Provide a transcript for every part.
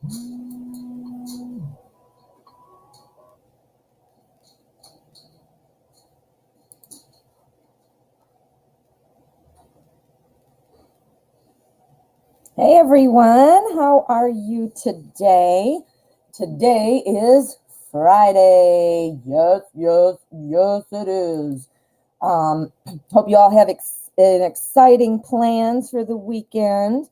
Hey everyone, how are you today? Today is Friday. Yes, it is. Hope you all have exciting plans for the weekend.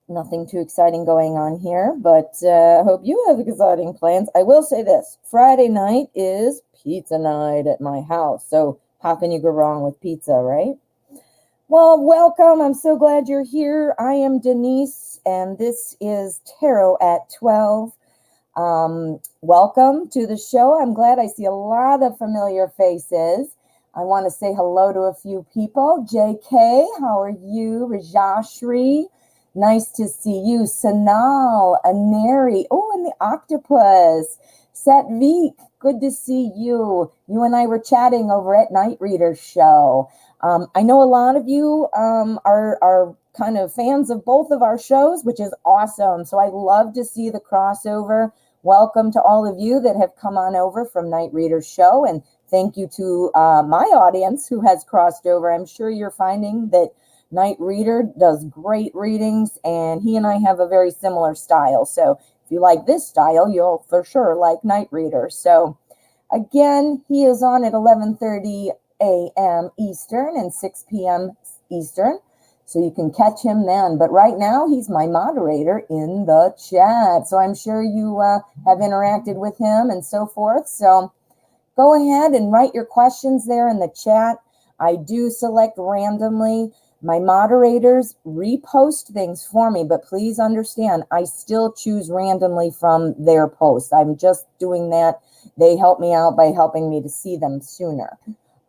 Nothing too exciting going on here, but hope you have exciting plans. I will say this, Friday night is pizza night at my house. So how can you go wrong with pizza, right? Well, welcome. I'm so glad you're here. I am Denise, and this is Tarot at 12. Welcome to the show. I'm glad I see a lot of familiar faces. I want to say hello to a few people. JK, how are you? Rajashri, nice to see you. Sanal, Aneri, oh, and the octopus. Satvik, good to see you. You and I were chatting over at Night Reader's show. I know a lot of you are kind of fans of both of our shows, which is awesome. So I love to see the crossover. Welcome to all of you that have come on over from Night Reader's show. And thank you to my audience who has crossed over. I'm sure you're finding that Night Reader does great readings, and he and I have a very similar style. So if you like this style, you'll for sure like Night Reader. So again, he is on at 11:30 a.m. Eastern and 6 p.m. Eastern. So you can catch him then. But right now, he's my moderator in the chat. So I'm sure you have interacted with him and so forth. So go ahead and write your questions there in the chat. I do select randomly. My moderators repost things for me, but please understand, I still choose randomly from their posts. I'm just doing that. They help me out by helping me to see them sooner.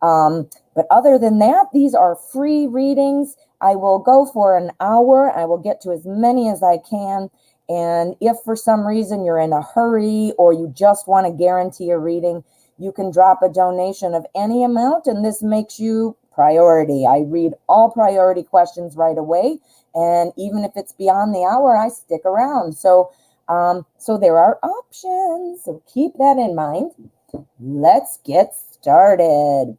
But other than that, these are free readings. I will go for an hour. I will get to as many as I can. And if for some reason you're in a hurry or you just want to guarantee a reading, you can drop a donation of any amount, and this makes you priority. I read all priority questions right away. And even if it's beyond the hour, I stick around. So there are options. So keep that in mind. Let's get started.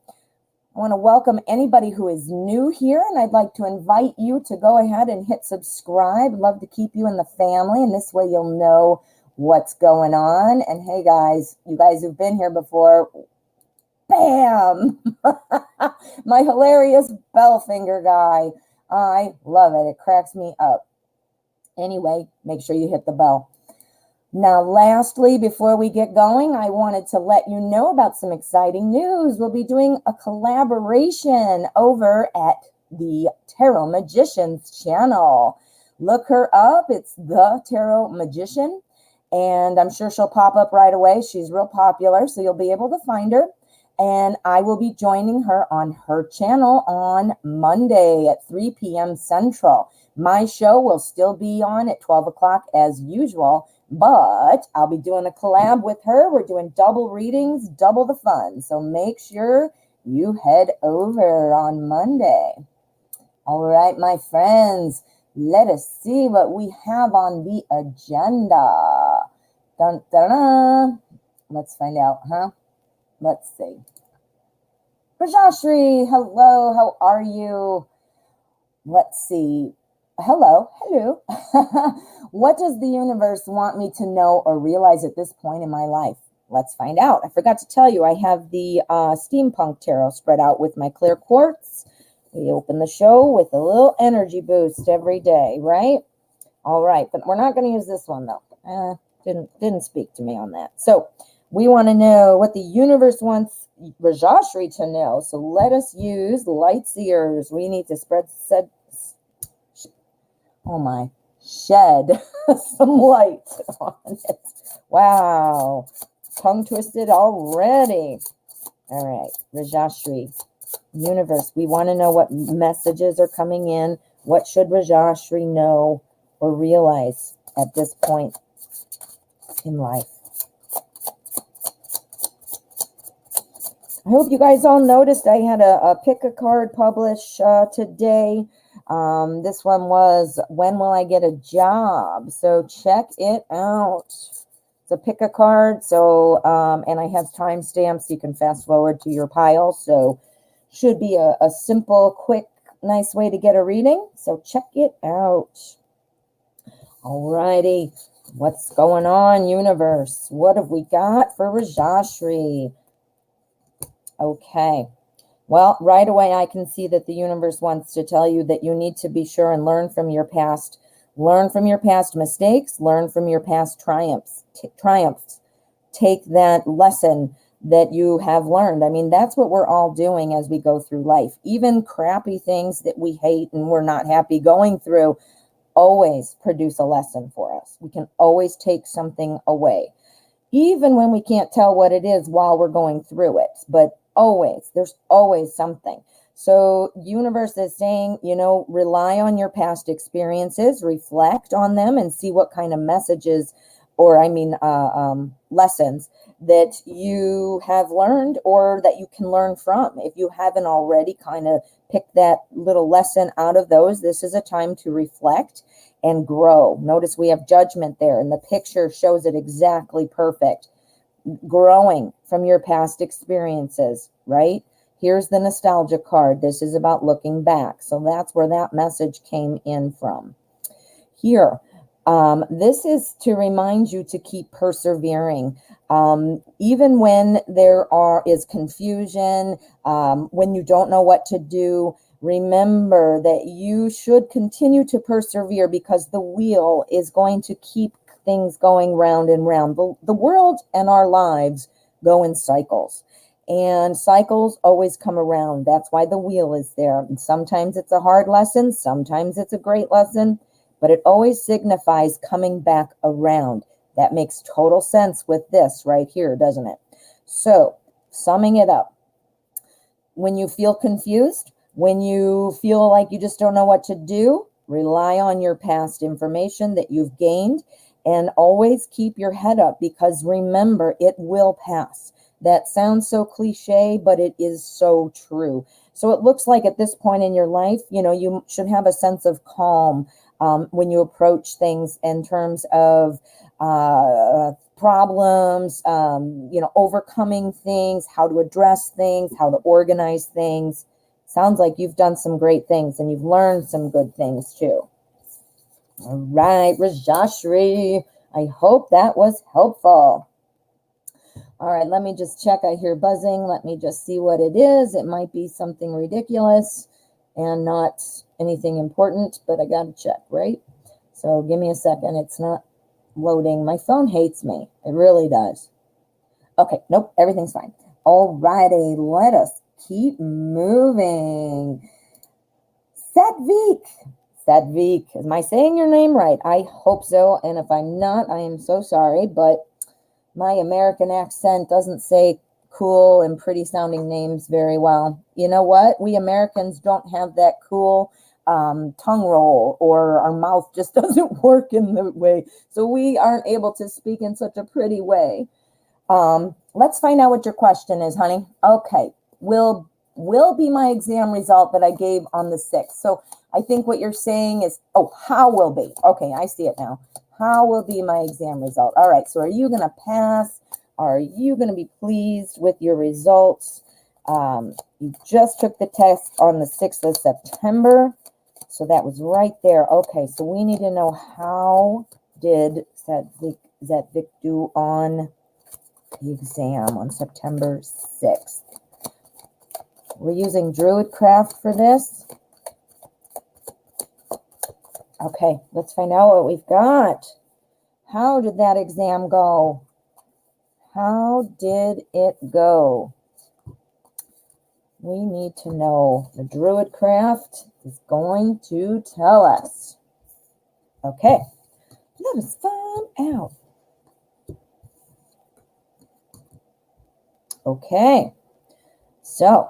I want to welcome anybody who is new here, and I'd like to invite you to go ahead and hit subscribe. Love to keep you in the family, and this way you'll know what's going on. And hey guys, you guys who've been here before, bam! My hilarious bell finger guy. I love it. It cracks me up. Anyway, make sure you hit the bell. Now, lastly, before we get going, I wanted to let you know about some exciting news. We'll be doing a collaboration over at the Tarot Magician's channel. Look her up. It's the Tarot Magician, and I'm sure she'll pop up right away. She's real popular, so you'll be able to find her. And I will be joining her on her channel on Monday at 3 p.m. Central. My show will still be on at 12 o'clock as usual, but I'll be doing a collab with her. We're doing double readings, double the fun. So make sure you head over on Monday. All right, my friends, let us see what we have on the agenda. Dun, dun, dun. Let's find out, huh? Let's see. Rajashri, hello, how are you? Let's see. Hello. What does the universe want me to know or realize at this point in my life? Let's find out. I forgot to tell you, I have the Steampunk Tarot spread out with my clear quartz. We open the show with a little energy boost every day, right? All right, but we're not going to use this one, though. Didn't speak to me on that. So we want to know what the universe wants Rajashri to know. So let us use light seers. We need to shed some light on it. Wow. Tongue twisted already. All right, Rajashri, universe, we want to know what messages are coming in. What should Rajashri know or realize at this point in life? I hope you guys all noticed I had a pick a card publish today. This one was, when will I get a job? So check it out. So pick a card. So, and I have timestamps. You can fast forward to your pile. So should be a simple, quick, nice way to get a reading. So check it out. Alrighty. What's going on, universe? What have we got for Rajashri? Okay. Well, right away, I can see that the universe wants to tell you that you need to be sure and learn from your past. Learn from your past mistakes. Learn from your past triumphs. Take that lesson that you have learned. I mean, that's what we're all doing as we go through life. Even crappy things that we hate and we're not happy going through always produce a lesson for us. We can always take something away, even when we can't tell what it is while we're going through it. But always, there's always something. So universe is saying, rely on your past experiences, reflect on them, and see what kind of messages, or lessons that you have learned or that you can learn from. If you haven't already kind of picked that little lesson out of those, this is a time to reflect and grow. Notice we have judgment there, and the picture shows it exactly perfect. Growing from your past experiences, right? Here's the nostalgia card. This is about looking back. So that's where that message came in from. Here, this is to remind you to keep persevering. Even when there is confusion, when you don't know what to do, remember that you should continue to persevere, because the wheel is going to keep things going round and round. The world and our lives go in cycles, and cycles always come around. That's why the wheel is there. And sometimes it's a hard lesson, sometimes it's a great lesson, but it always signifies coming back around. That makes total sense with this right here, doesn't it? So, summing it up, when you feel confused, when you feel like you just don't know what to do, rely on your past information that you've gained, and always keep your head up, because remember, it will pass. That sounds so cliche, but it is so true. So it looks like at this point in your life, you should have a sense of calm when you approach things in terms of problems, overcoming things, how to address things, how to organize things. Sounds like you've done some great things and you've learned some good things too. All right, Rajashri, I hope that was helpful. All right, let me just check. I hear buzzing. Let me just see what it is. It might be something ridiculous and not anything important, but I got to check, right? So give me a second. It's not loading. My phone hates me. It really does. Okay, nope, everything's fine. All righty, let us keep moving. Sadvik, am I saying your name right? I hope so, and if I'm not, I am so sorry, but my American accent doesn't say cool and pretty sounding names very well. You know what? We Americans don't have that cool tongue roll, or our mouth just doesn't work in the way. So we aren't able to speak in such a pretty way. Let's find out what your question is, honey. Okay. Will be my exam result that I gave on the 6th. So I think what you're saying is, how will be? Okay, I see it now. How will be my exam result? All right, so are you going to pass? Are you going to be pleased with your results? You just took the test on the 6th of September. So that was right there. Okay, so we need to know, how did Sadvik do on the exam on September 6th? We're using Druidcraft for this. Okay, let's find out what we've got. How did that exam go? How did it go? We need to know. The Druidcraft is going to tell us. Okay, let us find out. Okay, so,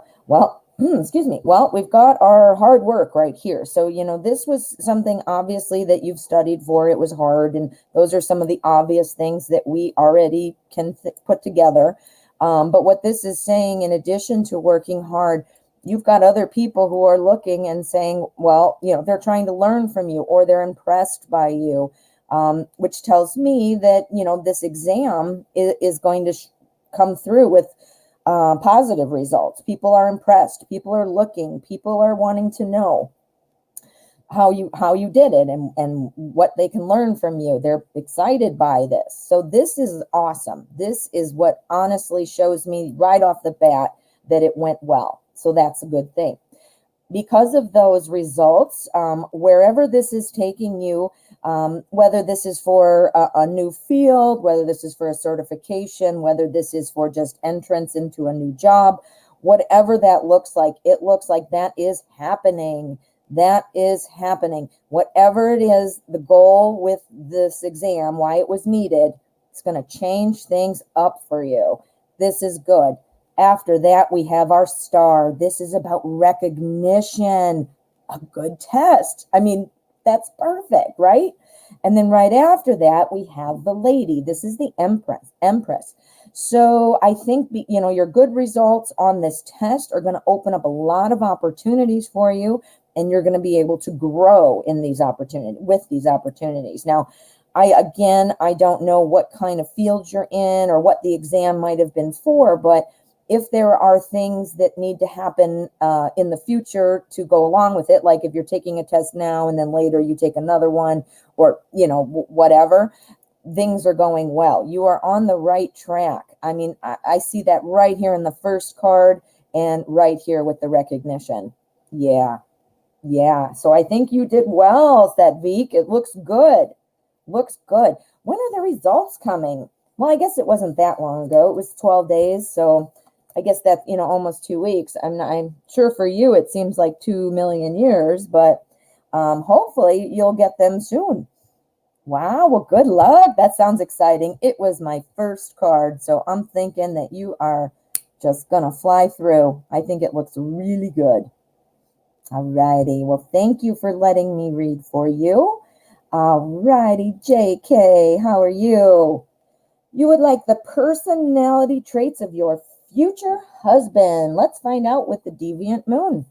excuse me. Well, we've got our hard work right here. So, this was something obviously that you've studied for. It was hard, and those are some of the obvious things that we already can put together. But what this is saying, in addition to working hard, you've got other people who are looking and saying, well, they're trying to learn from you, or they're impressed by you, which tells me that, this exam is going to come through with positive results. People are impressed. People are looking. People are wanting to know how you did it, and what they can learn from you. They're excited by this. So this is awesome. This is what honestly shows me right off the bat that it went well. So that's a good thing. Because of those results, wherever this is taking you, whether this is for a new field, whether this is for a certification, whether this is for just entrance into a new job, whatever that looks like, it looks like that is happening. That is happening. Whatever it is, the goal with this exam, why it was needed, it's going to change things up for you. This is good. After that, we have our star. This is about recognition. A good test. I mean, that's perfect, right? And then right after that, we have the lady. This is the Empress. So I think, your good results on this test are going to open up a lot of opportunities for you, and you're going to be able to grow in these opportunities. Now, I don't know what kind of fields you're in or what the exam might have been for, but if there are things that need to happen in the future to go along with it, like if you're taking a test now and then later you take another one, or, whatever, things are going well. You are on the right track. I mean, I see that right here in the first card and right here with the recognition. Yeah. So I think you did well, Satvik. It looks good. Looks good. When are the results coming? Well, I guess it wasn't that long ago. It was 12 days. So I guess that, almost 2 weeks. I'm sure for you, it seems like 2 million years, but hopefully you'll get them soon. Wow. Well, good luck. That sounds exciting. It was my first card, so I'm thinking that you are just going to fly through. I think it looks really good. All righty. Well, thank you for letting me read for you. All righty. JK, how are you? You would like the personality traits of your future husband. Let's find out with the Deviant Moon.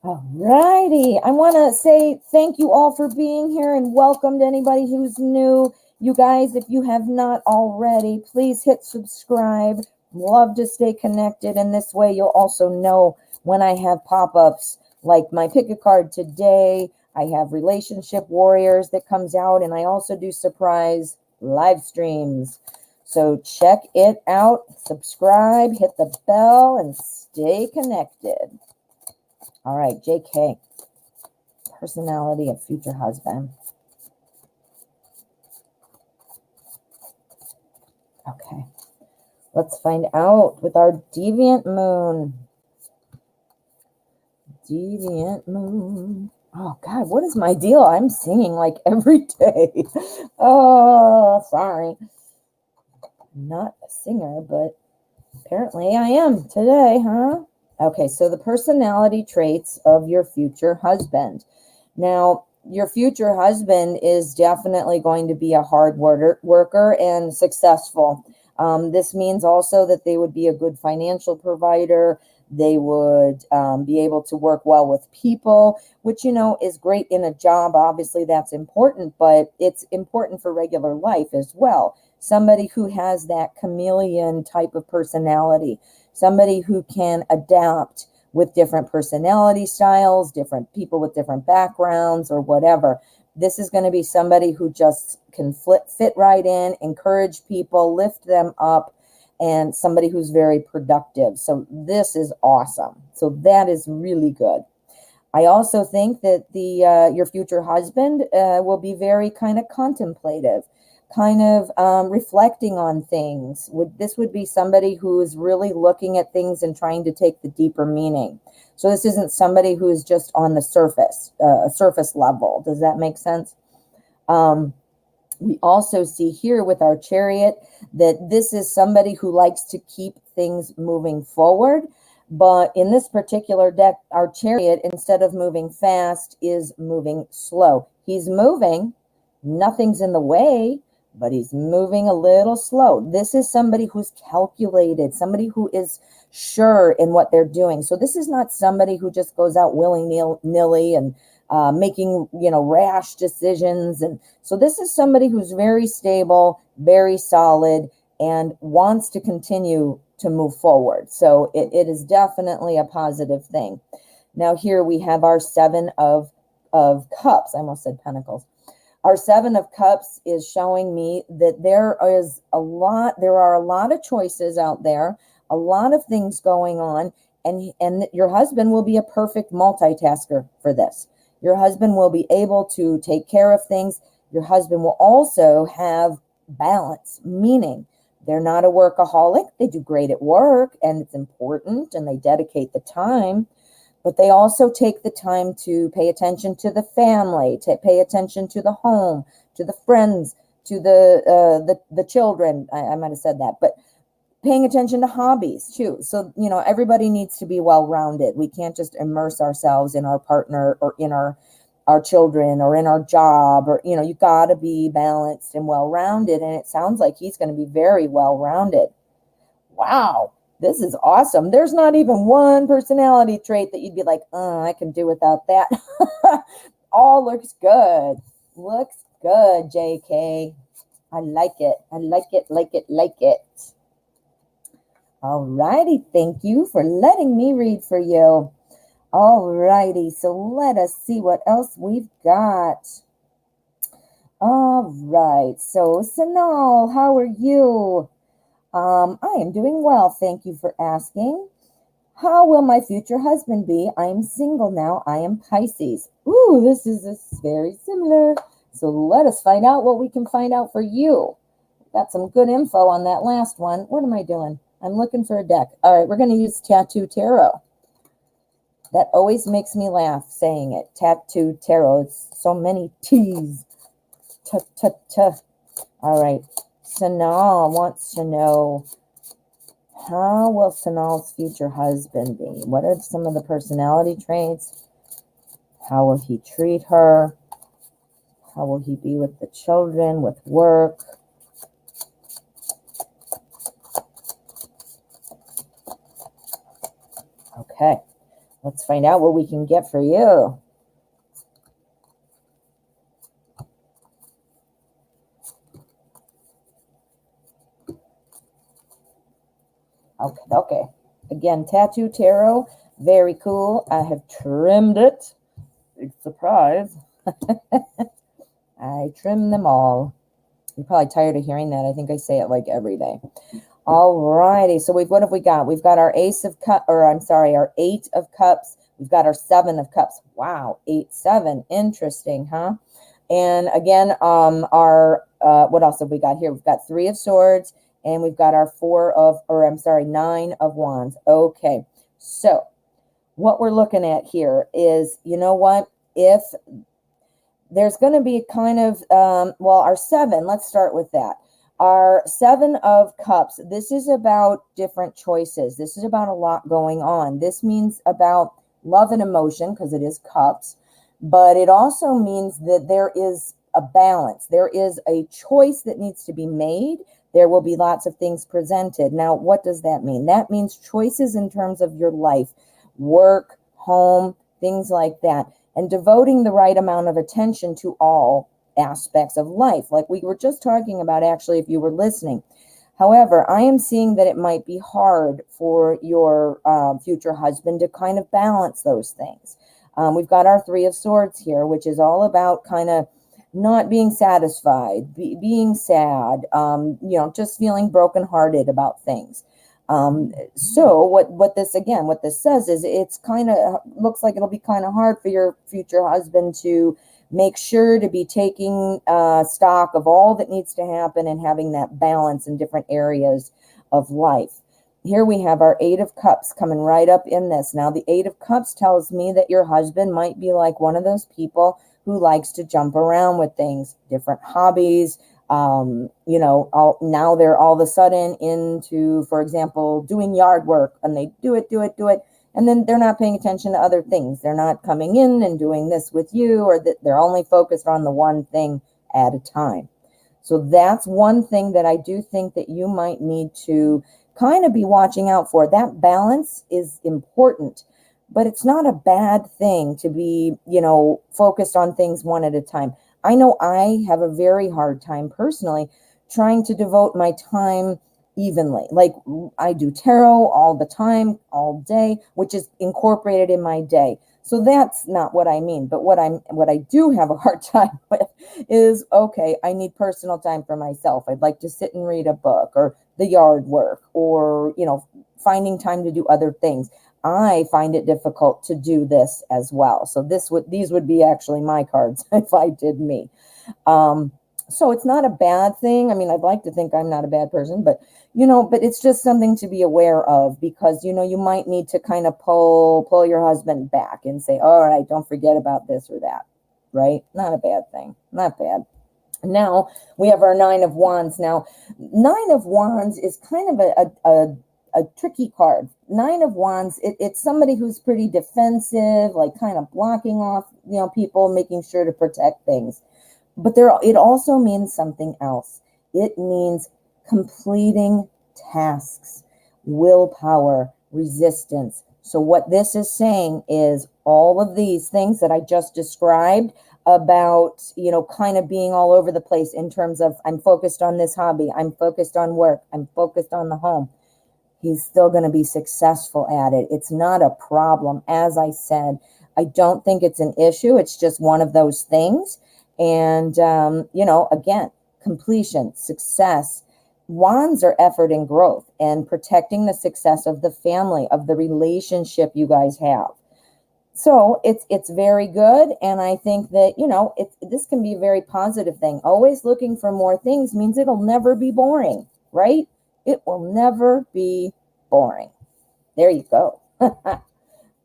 All righty. I want to say thank you all for being here, and welcome to anybody who's new. You guys, if you have not already, please hit subscribe. Love to stay connected, and this way you'll also know when I have pop-ups like my pick a card today. I have Relationship Warriors that comes out, and I also do surprise live streams. So check it out, subscribe, hit the bell, and stay connected. All right, JK, personality of future husband. Okay, let's find out with our Deviant Moon. Deviant Moon. Oh, God, what is my deal? I'm singing like every day. Oh, sorry. I'm not a singer, but apparently I am today, huh? Okay, so the personality traits of your future husband. Now, your future husband is definitely going to be a hard worker and successful. This means also that they would be a good financial provider. They would be able to work well with people, which, is great in a job. Obviously, that's important, but it's important for regular life as well. Somebody who has that chameleon type of personality, somebody who can adapt with different personality styles, different people with different backgrounds or whatever. This is going to be somebody who just can fit right in, encourage people, lift them up, and somebody who's very productive. So this is awesome. So that is really good. I also think that your future husband will be very kind of contemplative, kind of reflecting on things. This would be somebody who is really looking at things and trying to take the deeper meaning. So this isn't somebody who is just on the surface level. Does that make sense? We also see here with our Chariot that this is somebody who likes to keep things moving forward. But in this particular deck, our Chariot, instead of moving fast, is moving slow. He's moving. Nothing's in the way, but he's moving a little slow. This is somebody who's calculated, somebody who is sure in what they're doing. So this is not somebody who just goes out willy-nilly and making, rash decisions. And so this is somebody who's very stable, very solid, and wants to continue to move forward. So it is definitely a positive thing. Now here we have our Seven of Cups. I almost said Pentacles. Our Seven of Cups is showing me that there are a lot of choices out there, a lot of things going on, and your husband will be a perfect multitasker for this. Your husband will be able to take care of things. Your husband will also have balance, meaning they're not a workaholic. They do great at work, and it's important, and they dedicate the time. But they also take the time to pay attention to the family, to pay attention to the home, to the friends, to the children. I might have said that, but paying attention to hobbies too. So, everybody needs to be well-rounded. We can't just immerse ourselves in our partner or in our children or in our job, or, you got to be balanced and well-rounded. And it sounds like he's going to be very well-rounded. Wow. This is awesome. There's not even one personality trait that you'd be like, I can do without that. All looks good. Looks good, JK. I like it. I like it, like it. All righty. Thank you for letting me read for you. All righty. So let us see what else we've got. All right. So, Sanal, how are you? I am doing well. Thank you for asking. How will my future husband be? I am single now. I am Pisces. Ooh, this is very similar. So let us find out what we can find out for you. Got some good info on that last one. What am I doing? I'm looking for a deck. All right, we're going to use Tattoo Tarot. That always makes me laugh saying it. Tattoo Tarot. It's so many T's. All right. Sanal wants to know, how will Sanal's future husband be? What are some of the personality traits? How will he treat her? How will he be with the children, with work? Okay, let's find out what we can get for you. Okay. Again, Tattoo Tarot, very cool. I have trimmed it. Big surprise. I trim them all. You're probably tired of hearing that. I think I say it like every day. All righty. So what have we got? We've got our our 8 of Cups. We've got our 7 of Cups. Wow, 8, 7. Interesting, huh? And again, what else have we got here? We've got 3 of Swords, and we've got our 9 of Wands. Okay. So what we're looking at here is, if there's going to be kind of, our 7, let's start with that. Our 7 of Cups, this is about different choices. This is about a lot going on. This means about love and emotion, because it is cups, but it also means that there is a balance. There is a choice that needs to be made. There will be lots of things presented. Now, what does that mean? That means choices in terms of your life, work, home, things like that, and devoting the right amount of attention to all aspects of life, like we were just talking about, actually, if you were listening. However, I am seeing that it might be hard for your future husband to kind of balance those things. We've got our 3 of Swords here, which is all about kind of not being satisfied, being sad, just feeling brokenhearted about things. So what this says is, it's kind of looks like it'll be kind of hard for your future husband to make sure to be taking stock of all that needs to happen and having that balance in different areas of life. Here we have our 8 of Cups coming right up in this. Now, the 8 of Cups tells me that your husband might be like one of those people who likes to jump around with things, different hobbies. Now they're all of a sudden into, for example, doing yard work, and they do it. And then they're not paying attention to other things. They're not coming in and doing this with you, or that they're only focused on the one thing at a time. So that's one thing that I do think that you might need to kind of be watching out for. That balance is important, but it's not a bad thing to be, focused on things one at a time. I know I have a very hard time personally trying to devote my time evenly. Like I do tarot all the time, all day, which is incorporated in my day. So that's not what I mean. But what I do have a hard time with is, okay, I need personal time for myself. I'd like to sit and read a book or the yard work or, finding time to do other things. I find it difficult to do this as well. So these would be actually my cards if I did me. So it's not a bad thing. I mean, I'd like to think I'm not a bad person, but it's just something to be aware of because, you might need to kind of pull your husband back and say, all right, don't forget about this or that, right? Not a bad thing. Not bad. Now we have our Nine of Wands. Now, Nine of Wands is kind of a tricky card. Nine of Wands, it's somebody who's pretty defensive, like kind of blocking off, people, making sure to protect things. But it also means something else. It means completing tasks, willpower, resistance. So what this is saying is all of these things that I just described about, kind of being all over the place in terms of I'm focused on this hobby, I'm focused on work, I'm focused on the home. He's still going to be successful at it. It's not a problem. As I said, I don't think it's an issue. It's just one of those things. And, again, completion, success. Wands are effort and growth and protecting the success of the family, of the relationship you guys have. So it's very good. And I think that, this can be a very positive thing. Always looking for more things means it'll never be boring, right? It will never be boring. There you go.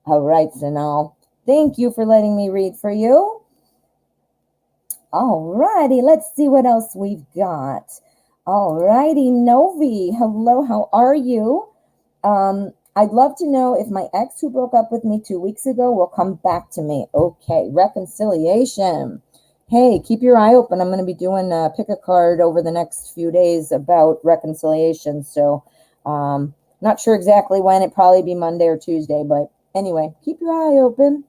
All right, Sanal. Thank you for letting me read for you. All righty, let's see what else we've got. All righty, Novi. Hello, how are you? I'd love to know if my ex who broke up with me 2 weeks ago will come back to me. Okay, reconciliation. Hey, keep your eye open. I'm going to be doing pick a card over the next few days about reconciliation. So not sure exactly when. It'd probably be Monday or Tuesday. But anyway, keep your eye open.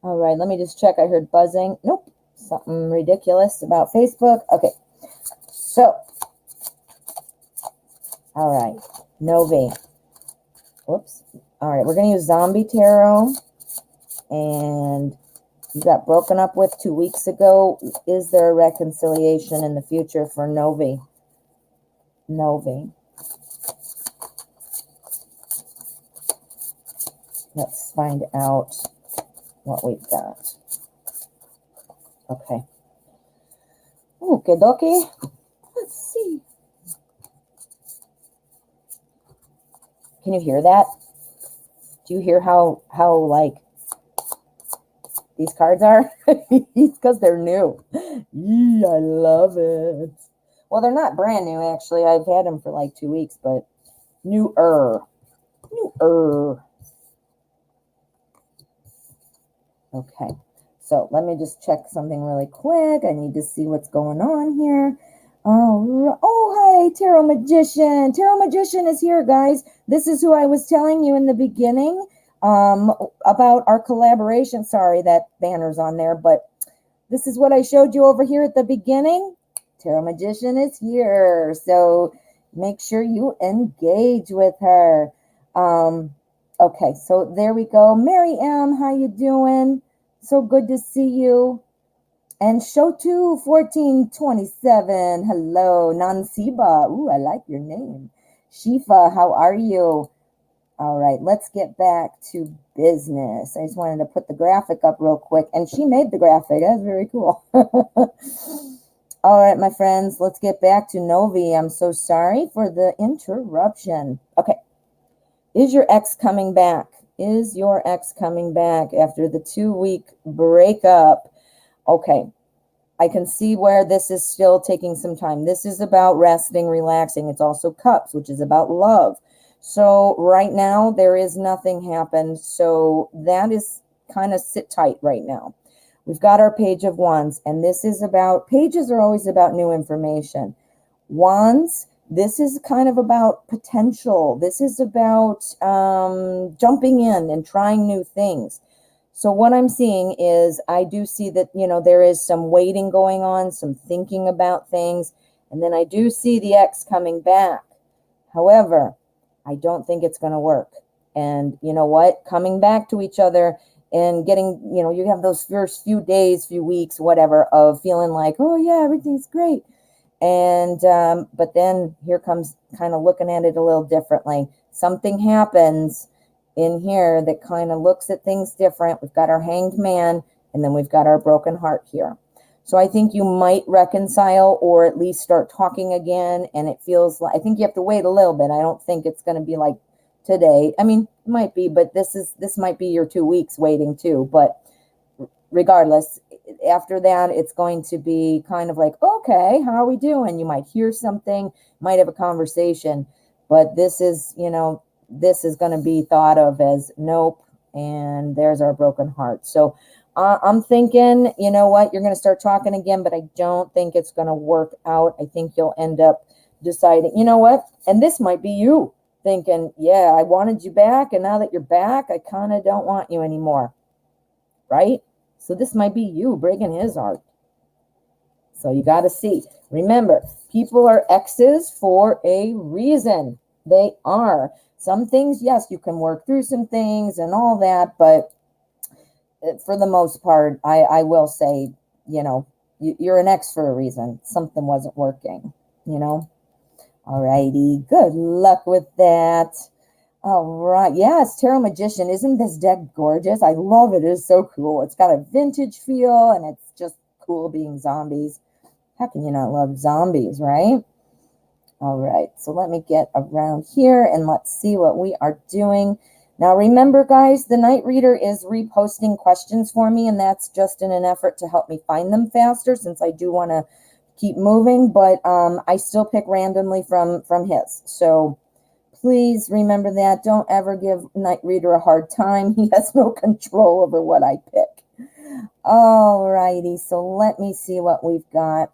All right, let me just check. I heard buzzing. Nope, something ridiculous about Facebook. Okay, so, all right, Novi. Whoops. All right, we're going to use Zombie Tarot. And you got broken up with 2 weeks ago. Is there a reconciliation in the future for Novi? Novi. Let's find out what we've got. Okay. Okie dokie. Let's see. Can you hear that? Do you hear how like these cards are? Because they're new. Yee, I love it. Well, they're not brand new, actually. I've had them for like 2 weeks, but newer. Okay, so let me just check something really quick. I need to see what's going on here. Oh, hey, Tarot Magician. Tarot Magician is here, guys. This is who I was telling you in the beginning about our collaboration. Sorry, that banner's on there, but this is what I showed you over here at the beginning. Tarot Magician is here, so make sure you engage with her. Okay, so there we go. Mary M, how you doing? So good to see you. And Shotu 1427, hello. Nansiba, ooh, I like your name. Shifa, how are you? All right, let's get back to business. I just wanted to put the graphic up real quick, and she made the graphic. That's very cool. All right, my friends, let's get back to Novi. I'm so sorry for the interruption. Okay. Is your ex coming back? Is your ex coming back after the 2-week breakup? Okay. I can see where this is still taking some time. This is about resting, relaxing. It's also Cups, which is about love. So right now, there is nothing happened. So that is kind of sit tight right now. We've got our Page of Wands, and this is about, pages are always about new information. Wands This is kind of about potential. This is about jumping in and trying new things. So what I'm seeing is I do see that, there is some waiting going on, some thinking about things. And then I do see the ex coming back. However, I don't think it's going to work. And you know what? Coming back to each other and getting, you have those first few days, few weeks, whatever, of feeling like, oh yeah, everything's great. And, but then here comes kind of looking at it a little differently. Something happens in here that kind of looks at things different. We've got our hanged man, and then we've got our broken heart here. So I think you might reconcile or at least start talking again. And it feels like, I think you have to wait a little bit. I don't think it's going to be like today. I mean, it might be, but this might be your 2 weeks waiting too. But regardless, after that, it's going to be kind of like, okay, how are we doing? You might hear something, might have a conversation, but this is going to be thought of as nope. And there's our broken heart. So I'm thinking, you know what, you're going to start talking again, but I don't think it's going to work out. I think you'll end up deciding, you know what, and this might be you thinking, yeah, I wanted you back, and now that you're back, I kind of don't want you anymore, right? So this might be you breaking his heart. So you got to see. Remember, people are exes for a reason. They are. Some things, yes, you can work through some things and all that, but for the most part, I will say, you're an ex for a reason. Something wasn't working, All righty. Good luck with that. All right. Yes, Tarot Magician. Isn't this deck gorgeous? I love it. It is so cool. It's got a vintage feel, and it's just cool being zombies. How can you not love zombies, right? All right. So let me get around here, and let's see what we are doing. Now, remember, guys, the Night Reader is reposting questions for me, and that's just in an effort to help me find them faster, since I do want to keep moving, but I still pick randomly from his. So please remember that. Don't ever give Night Reader a hard time. He has no control over what I pick. All righty, so let me see what we've got.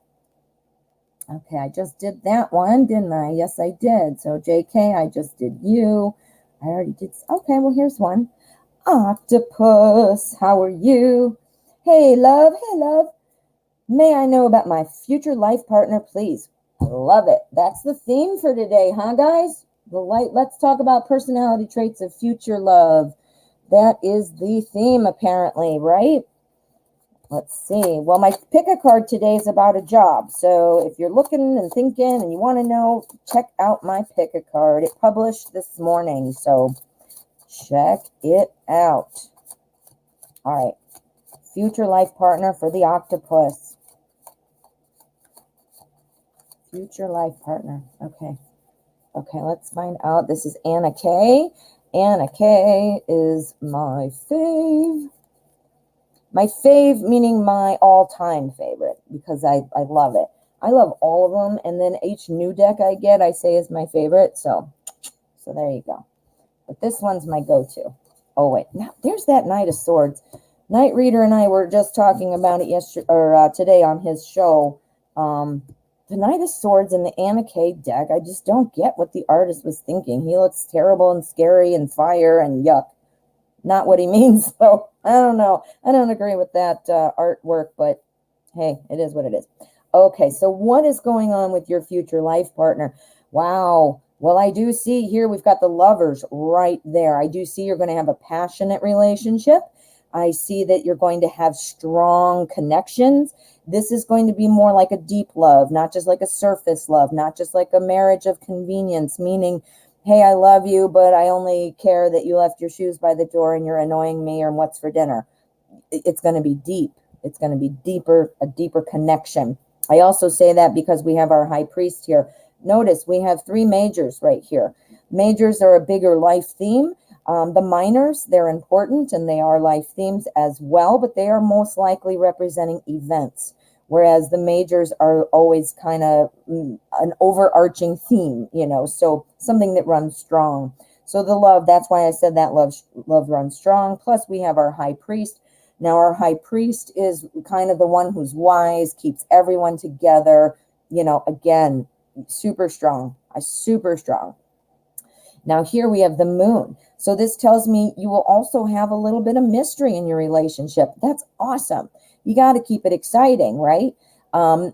Okay, I just did that one, didn't I? Yes, I did. So JK, I just did you. I already did. Okay, well, here's one. Octopus, how are you? Hey, love. Hey, love. May I know about my future life partner, please? I love it. That's the theme for today, huh, guys? Let's talk about personality traits of future love. That is the theme, apparently, right? Let's see. Well, my pick a card today is about a job. So if you're looking and thinking and you want to know, check out my pick a card. It published this morning, so check it out. All right. Future life partner for the octopus. Future life partner. Okay. Okay, let's find out. This is Anna K. Anna K is my fave. My fave, meaning my all-time favorite, because I love it. I love all of them, and then each new deck I get, I say is my favorite, so there you go. But this one's my go-to. Oh, wait, now there's that Knight of Swords. Night Reader and I were just talking about it yesterday, or today on his show. The Knight of Swords in the Anna K deck, I just don't get what the artist was thinking. He looks terrible and scary and fire and yuck. Not what he means, so I don't know. I don't agree with that artwork, but hey, it is what it is. Okay, so what is going on with your future life partner? Wow. Well, I do see here we've got the Lovers right there. I do see you're going to have a passionate relationship. I see that you're going to have strong connections. This is going to be more like a deep love, not just like a surface love, not just like a marriage of convenience, meaning, hey, I love you, but I only care that you left your shoes by the door and you're annoying me, or what's for dinner. It's going to be deep. It's going to be deeper, a deeper connection. I also say that because we have our High Priest here. Notice we have 3 majors right here. Majors are a bigger life theme. The minors, they're important and they are life themes as well, but they are most likely representing events, whereas the majors are always kind of an overarching theme, so something that runs strong. So the love, that's why I said that love runs strong. Plus we have our High Priest. Now our High Priest is kind of the one who's wise, keeps everyone together, again, super strong. Super strong. Now here we have the moon. So this tells me you will also have a little bit of mystery in your relationship. That's awesome. You got to keep it exciting, right?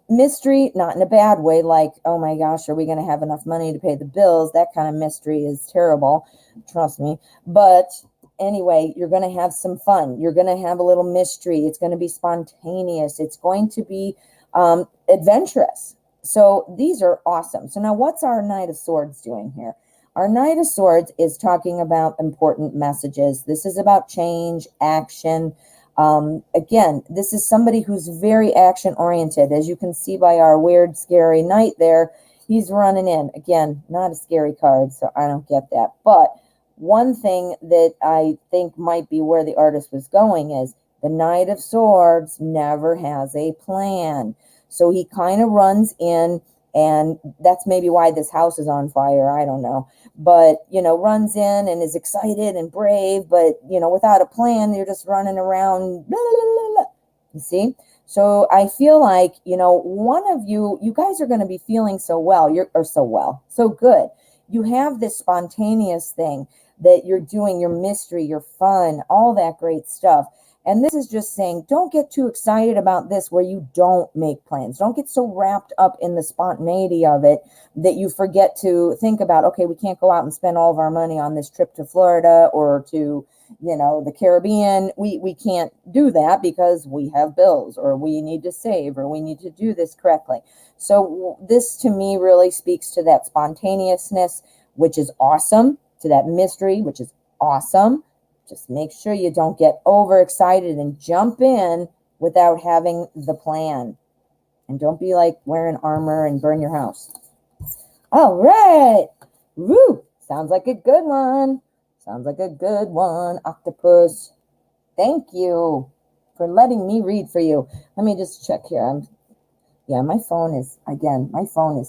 Mystery, not in a bad way, like, oh my gosh, are we going to have enough money to pay the bills? That kind of mystery is terrible. Trust me. But anyway, you're going to have some fun. You're going to have a little mystery. It's going to be spontaneous. It's going to be adventurous. So these are awesome. So now what's our Knight of Swords doing here? Our Knight of Swords is talking about important messages. This is about change, action. Again, this is somebody who's very action oriented. As you can see by our weird, scary knight there, he's running in. Again, not a scary card, so I don't get that. But one thing that I think might be where the artist was going is the Knight of Swords never has a plan. So he kind of runs in, and that's maybe why this house is on fire. I don't know. But, runs in and is excited and brave, but, without a plan, you're just running around. Blah, blah, blah, blah. You see? So I feel like, one of you guys are going to be feeling so good. You have this spontaneous thing that you're doing, your mystery, your fun, all that great stuff. And this is just saying, don't get too excited about this where you don't make plans. Don't get so wrapped up in the spontaneity of it that you forget to think about, okay, we can't go out and spend all of our money on this trip to Florida or to, the Caribbean. We can't do that because we have bills, or we need to save, or we need to do this correctly. So this to me really speaks to that spontaneousness, which is awesome, to that mystery, which is awesome. Just make sure you don't get overexcited and jump in without having the plan. And don't be like wearing armor and burn your house. All right. Woo! Sounds like a good one. Sounds like a good one, Octopus. Thank you for letting me read for you. Let me just check here. My phone is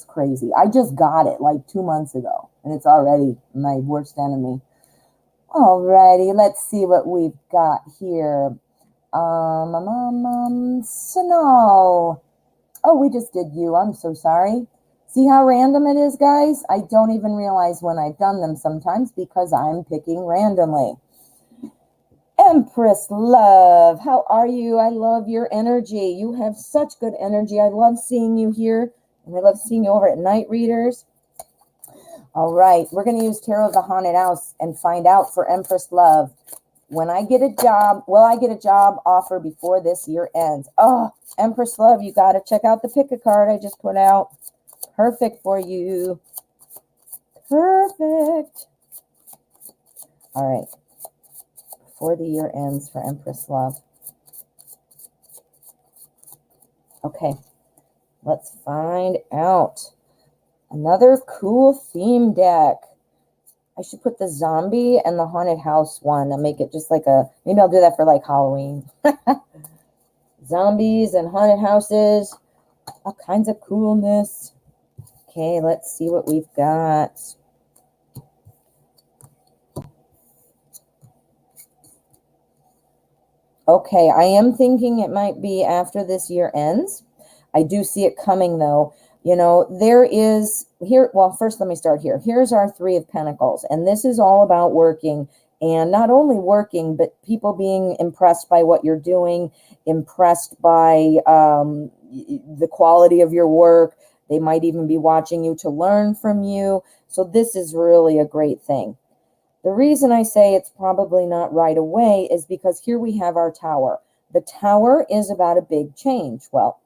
crazy. I just got it like 2 months ago, and it's already my worst enemy. Alrighty, let's see what we've got here. Snow. Oh, we just did you. I'm so sorry. See how random it is, guys? I don't even realize when I've done them sometimes because I'm picking randomly. Empress Love, how are you? I love your energy. You have such good energy. I love seeing you here, and I love seeing you over at Night Readers. All right, we're going to use Tarot of the Haunted House and find out for Empress Love. When I get a job, will I get a job offer before this year ends? Oh, Empress Love, you got to check out the pick a card I just put out. Perfect for you. Perfect. All right, before the year ends for Empress Love. Okay, let's find out. Another cool theme deck. I should put the zombie and the haunted house one and make it just like maybe I'll do that for like Halloween. Zombies and haunted houses. All kinds of coolness. Okay, let's see what we've got. Okay, I am thinking it might be after this year ends. I do see it coming though. There is here. Well, first, let me start here. Here's our Three of Pentacles. And this is all about working, and not only working, but people being impressed by what you're doing, impressed by the quality of your work. They might even be watching you to learn from you. So this is really a great thing. The reason I say it's probably not right away is because here we have our Tower. The Tower is about a big change. Well,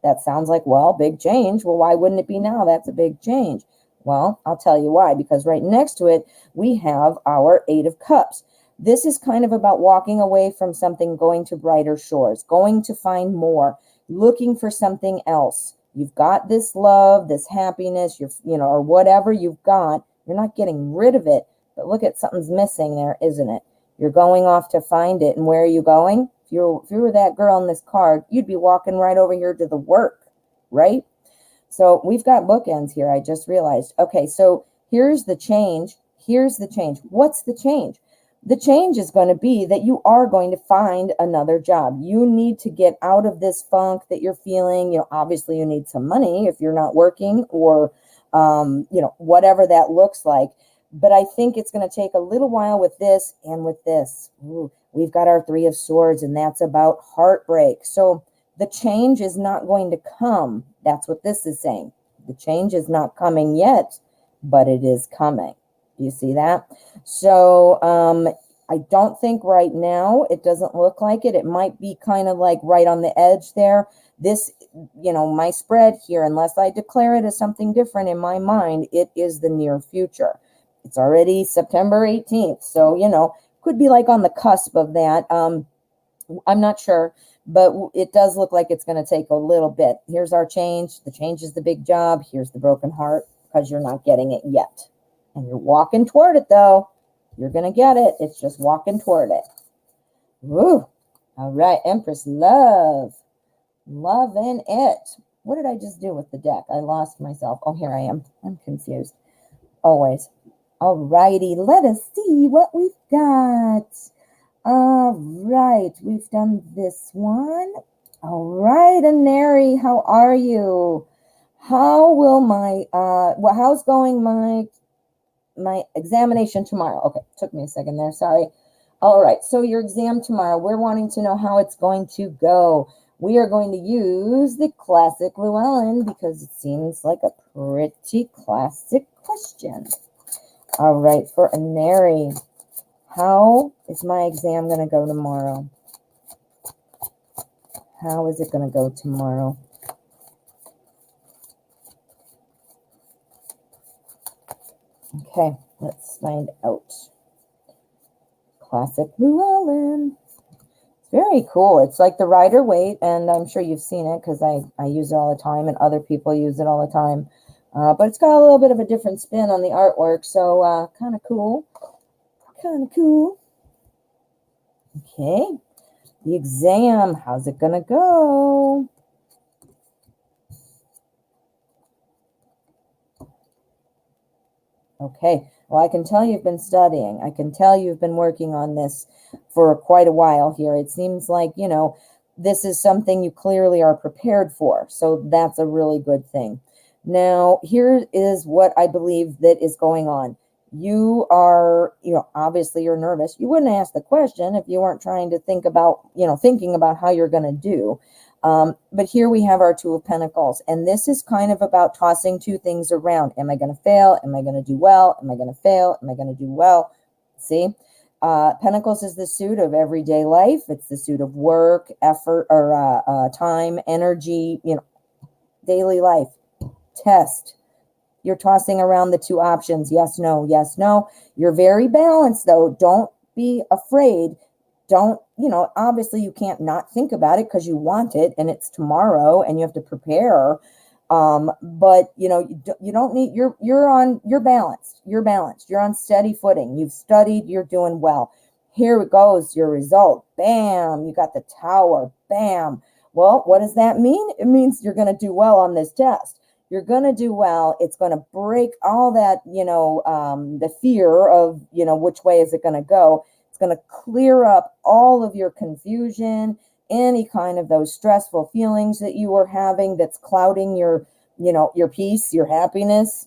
that sounds like, big change. Well, why wouldn't it be now? That's a big change. Well, I'll tell you why, because right next to it, we have our Eight of Cups. This is kind of about walking away from something, going to brighter shores, going to find more, looking for something else. You've got this love, this happiness, or whatever you've got. You're not getting rid of it, but look at something's missing there, isn't it? You're going off to find it. And where are you going? If you were that girl in this card, you'd be walking right over here to the work, right? So we've got bookends here. I just realized. Okay, so here's the change. Here's the change. What's the change? The change is going to be that you are going to find another job. You need to get out of this funk that you're feeling. Obviously you need some money if you're not working, or whatever that looks like. But I think it's going to take a little while with this and with this. Ooh, we've got our Three of Swords, and that's about heartbreak. So the change is not going to come. That's what this is saying. The change is not coming yet, but it is coming. You see that? So I don't think right now, it doesn't look like it. It might be kind of like right on the edge there. This, my spread here, unless I declare it as something different in my mind, it is the near future. It's already September 18th. So, could be like on the cusp of that. I'm not sure, but it does look like it's going to take a little bit. Here's our change. The change is the big job. Here's the broken heart because you're not getting it yet. And you're walking toward it, though. You're going to get it. It's just walking toward it. Woo. All right, Empress Love. Loving it. What did I just do with the deck? I lost myself. Oh, here I am. I'm confused. Always. All righty. Let us see what we've got. All right. We've done this one. All right, Aneri, how are you? How will how's going my examination tomorrow? Okay, took me a second there. Sorry. All right. So your exam tomorrow, we're wanting to know how it's going to go. We are going to use the classic Llewellyn because it seems like a pretty classic question. All right, for Aneri, how is my exam going to go tomorrow? How is it going to go tomorrow? Okay, let's find out. Classic Llewellyn. Very cool. It's like the Rider-Waite, and I'm sure you've seen it because I use it all the time, and other people use it all the time. But it's got a little bit of a different spin on the artwork, so kind of cool. Kind of cool. Okay. The exam, how's it going to go? Okay. Well, I can tell you've been studying. I can tell you've been working on this for quite a while here. It seems like, this is something you clearly are prepared for. So that's a really good thing. Now, here is what I believe that is going on. You are, obviously you're nervous. You wouldn't ask the question if you weren't trying to think about, thinking about how you're going to do. But here we have our Two of Pentacles, and this is kind of about tossing two things around. Am I going to fail? Am I going to do well? Am I going to fail? Am I going to do well? See, Pentacles is the suit of everyday life. It's the suit of work, effort, or time, energy, daily life. Test. You're tossing around the two options. Yes, no, yes, no. You're very balanced, though. Don't be afraid. Don't, obviously you can't not think about it because you want it and it's tomorrow and you have to prepare. But you don't need, you're balanced. You're balanced. You're on steady footing. You've studied. You're doing well. Here it goes. Your result. Bam. You got the Tower. Bam. Well, what does that mean? It means you're going to do well on this test. You're going to do well. It's going to break all that, the fear of, which way is it going to go? It's going to clear up all of your confusion, any kind of those stressful feelings that you were having that's clouding your peace, your happiness,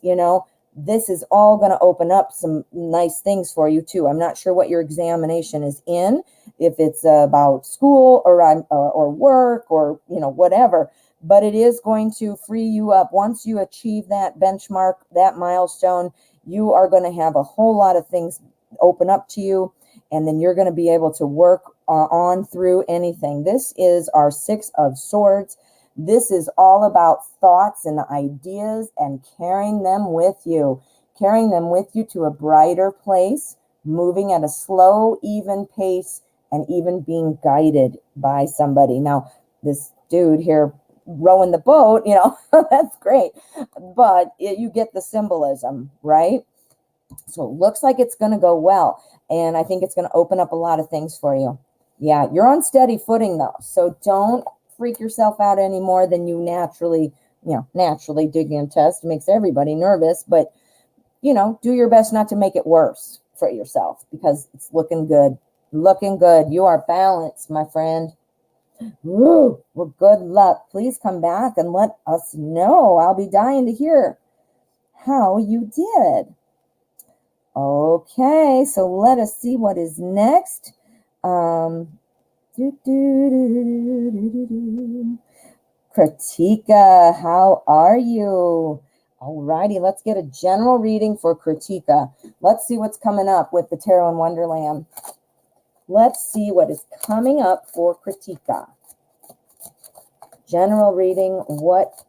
This is all going to open up some nice things for you too. I'm not sure what your examination is in, if it's about school or work or, whatever. But it is going to free you up. Once you achieve that benchmark, that milestone, you are going to have a whole lot of things open up to you. And then you're going to be able to work on through anything. This is our Six of Swords. This is all about thoughts and ideas and carrying them with you. Carrying them with you to a brighter place. Moving at a slow, even pace. And even being guided by somebody. Now, this dude here rowing the boat, that's great, but you get the symbolism, right? So it looks like it's going to go well, and I think it's going to open up a lot of things for you. Yeah, you're on steady footing though, so don't freak yourself out any more than you naturally digging a test makes everybody nervous, but do your best not to make it worse for yourself because it's looking good. You are balanced, my friend. Woo, well, good luck. Please come back and let us know. I'll be dying to hear how you did. Okay, so let us see what is next. Kritika, how are you? Alrighty, let's get a general reading for Kritika. Let's see what's coming up with the Tarot in Wonderland. Let's see what is coming up for Kritika. General reading, what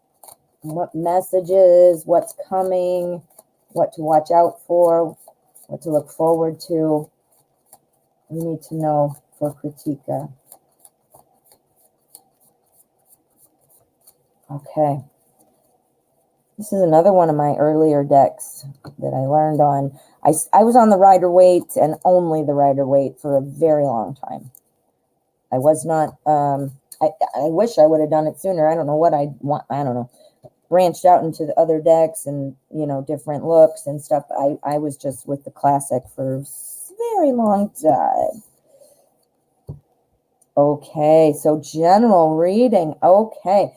messages, what's coming, what to watch out for, what to look forward to. We need to know for Kritika. Okay. This is another one of my earlier decks that I learned on. I was on the Rider-Waite and only the Rider-Waite for a very long time. I was not, I wish I would have done it sooner. I don't know what I want. I don't know. Branched out into the other decks and, you know, different looks and stuff. I was just with the classic for a very long time. Okay, so general reading. Okay.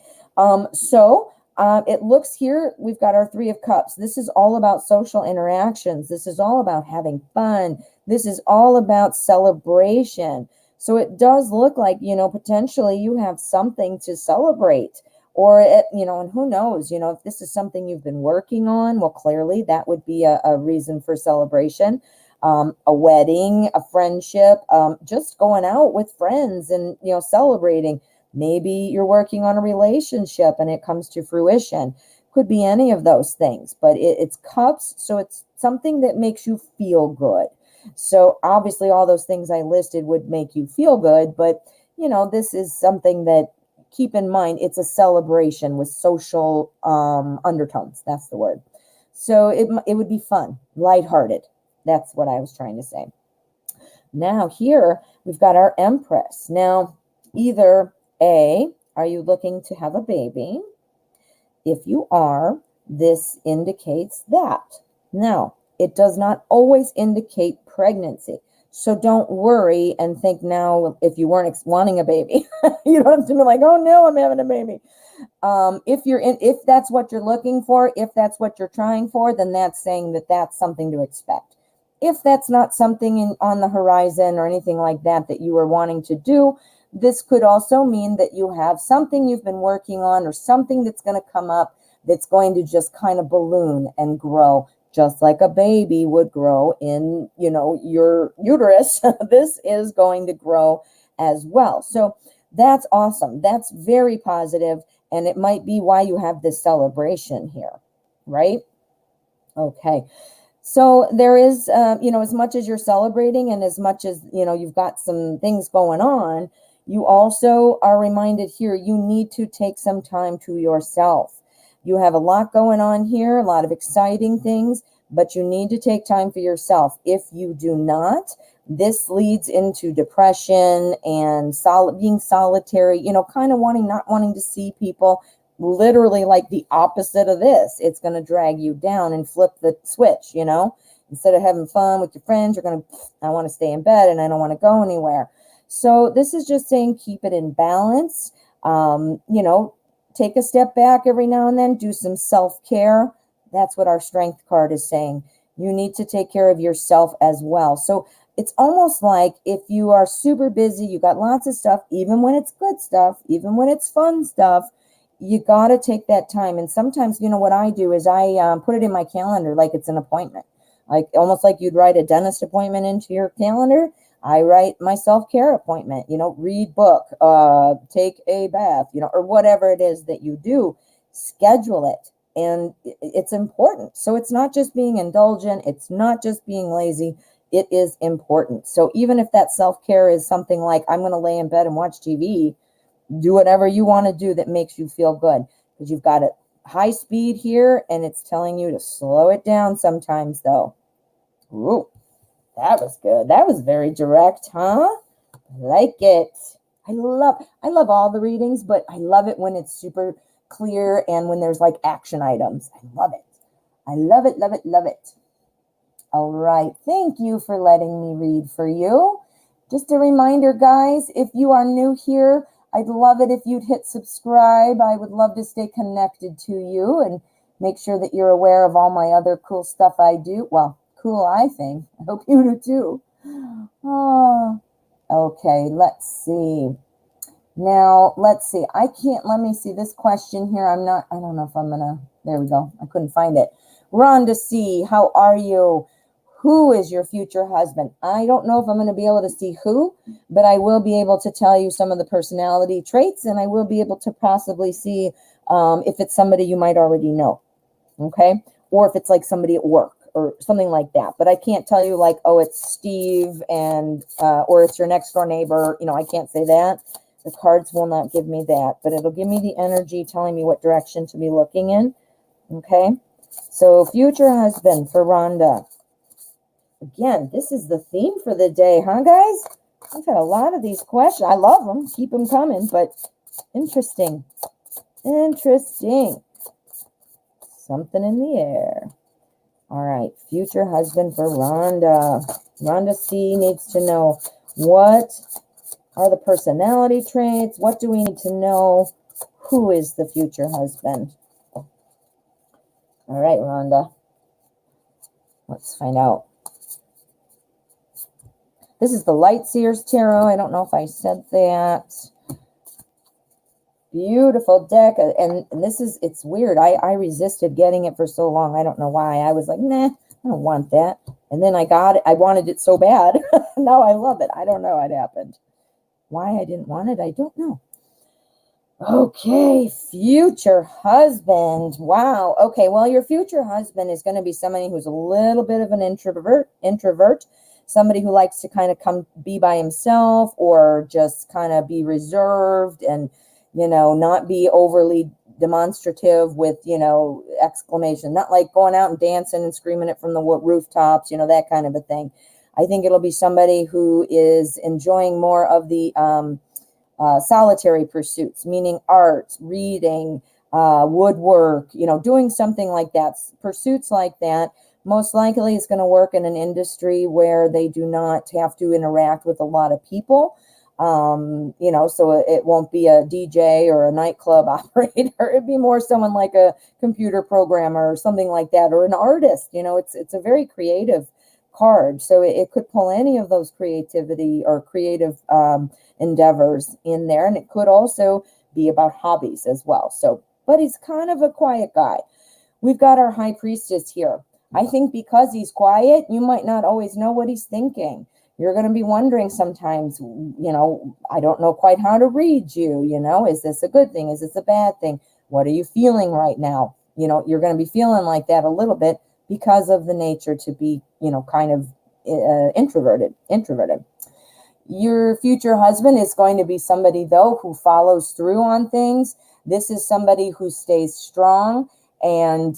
It looks here, we've got our Three of Cups. This is all about social interactions. This is all about having fun. This is all about celebration. So it does look like, you know, potentially you have something to celebrate. Or, and who knows, if this is something you've been working on, well, clearly that would be a reason for celebration. A wedding, a friendship, just going out with friends and, celebrating. Maybe you're working on a relationship and it comes to fruition. Could be any of those things, but it's cups. So it's something that makes you feel good. So obviously all those things I listed would make you feel good, but this is something that, keep in mind, it's a celebration with social undertones. That's the word. So it would be fun, lighthearted. That's what I was trying to say. Now here we've got our Empress. Now, either A, are you looking to have a baby? If you are, this indicates that. Now, it does not always indicate pregnancy. So don't worry and think now if you weren't wanting a baby, you don't have to be like, oh no, I'm having a baby. If that's what you're looking for, if that's what you're trying for, then that's saying that that's something to expect. If that's not something on the horizon or anything like that that you are wanting to do, this could also mean that you have something you've been working on or something that's going to come up that's going to just kind of balloon and grow, just like a baby would grow in, your uterus. This is going to grow as well. So that's awesome. That's very positive, and it might be why you have this celebration here, right? Okay. So there is, as much as you're celebrating and as much as, you've got some things going on, you also are reminded here, you need to take some time to yourself. You have a lot going on here, a lot of exciting things, but you need to take time for yourself. If you do not, this leads into depression and being solitary, kind of not wanting to see people. Literally like the opposite of this. It's going to drag you down and flip the switch, Instead of having fun with your friends, I want to stay in bed and I don't want to go anywhere. So this is just saying keep it in balance. Take a step back every now and then, do some self-care. That's what our Strength card is saying. You need to take care of yourself as well. So it's almost like if you are super busy, you got lots of stuff, even when it's good stuff, even when it's fun stuff, you got to take that time. And sometimes, what I do is I put it in my calendar like it's an appointment, like almost like you'd write a dentist appointment into your calendar. I write my self-care appointment, read book, take a bath, or whatever it is that you do, schedule it. And it's important. So it's not just being indulgent. It's not just being lazy. It is important. So even if that self-care is something like I'm going to lay in bed and watch TV, do whatever you want to do that makes you feel good, because you've got a high speed here and it's telling you to slow it down sometimes though. Ooh, that was good. That was very direct, huh? I like it. I love all the readings, but I love it when it's super clear and when there's like action items. I love it. I love it, love it, love it. All right. Thank you for letting me read for you. Just a reminder, guys, if you are new here, I'd love it if you'd hit subscribe. I would love to stay connected to you and Make sure that you're aware of all my other cool stuff I do. Well, cool, I think. I hope you do too. Oh, okay, let's see. Now, let's see. Let me see this question here. I don't know if I'm gonna, there we go. I couldn't find it. Rhonda C., how are you? Who is your future husband? I don't know if I'm going to be able to see who, but I will be able to tell you some of the personality traits, and I will be able to possibly see if it's somebody you might already know, okay? Or if it's like somebody at work or something like that. But I can't tell you like, oh, it's Steve and or it's your next door neighbor. I can't say that. The cards will not give me that, but it'll give me the energy telling me what direction to be looking in, okay? So future husband for Rhonda. Again, this is the theme for the day, huh, guys? I've had a lot of these questions. I love them. Keep them coming, but interesting. Interesting. Something in the air. All right, future husband for Rhonda. Rhonda C. needs to know, what are the personality traits? What do we need to know? Who is the future husband? All right, Rhonda. Let's find out. This is the Light Seers Tarot. I don't know if I said that. Beautiful deck. And this is, it's weird. I resisted getting it for so long. I don't know why. I was like, nah, I don't want that. And then I got it. I wanted it so bad. Now I love it. I don't know what happened. Why I didn't want it, I don't know. Okay, future husband. Wow. Okay, well, your future husband is going to be somebody who's a little bit of an introvert, somebody who likes to kind of come be by himself or just kind of be reserved and, not be overly demonstrative with, exclamation, not like going out and dancing and screaming it from the rooftops, that kind of a thing. I think it'll be somebody who is enjoying more of the solitary pursuits, meaning art, reading, woodwork, doing something like that, pursuits like that. Most likely it's going to work in an industry where they do not have to interact with a lot of people. So it won't be a DJ or a nightclub operator. It'd be more someone like a computer programmer or something like that, or an artist. It's a very creative card. So it could pull any of those creativity or creative endeavors in there. And it could also be about hobbies as well. So, but he's kind of a quiet guy. We've got our high priestess here. I think because he's quiet, you might not always know what he's thinking. You're going to be wondering sometimes, I don't know quite how to read you. Is this a good thing? Is this a bad thing? What are you feeling right now? You're going to be feeling like that a little bit because of the nature to be, kind of introverted. Your future husband is going to be somebody, though, who follows through on things. This is somebody who stays strong and,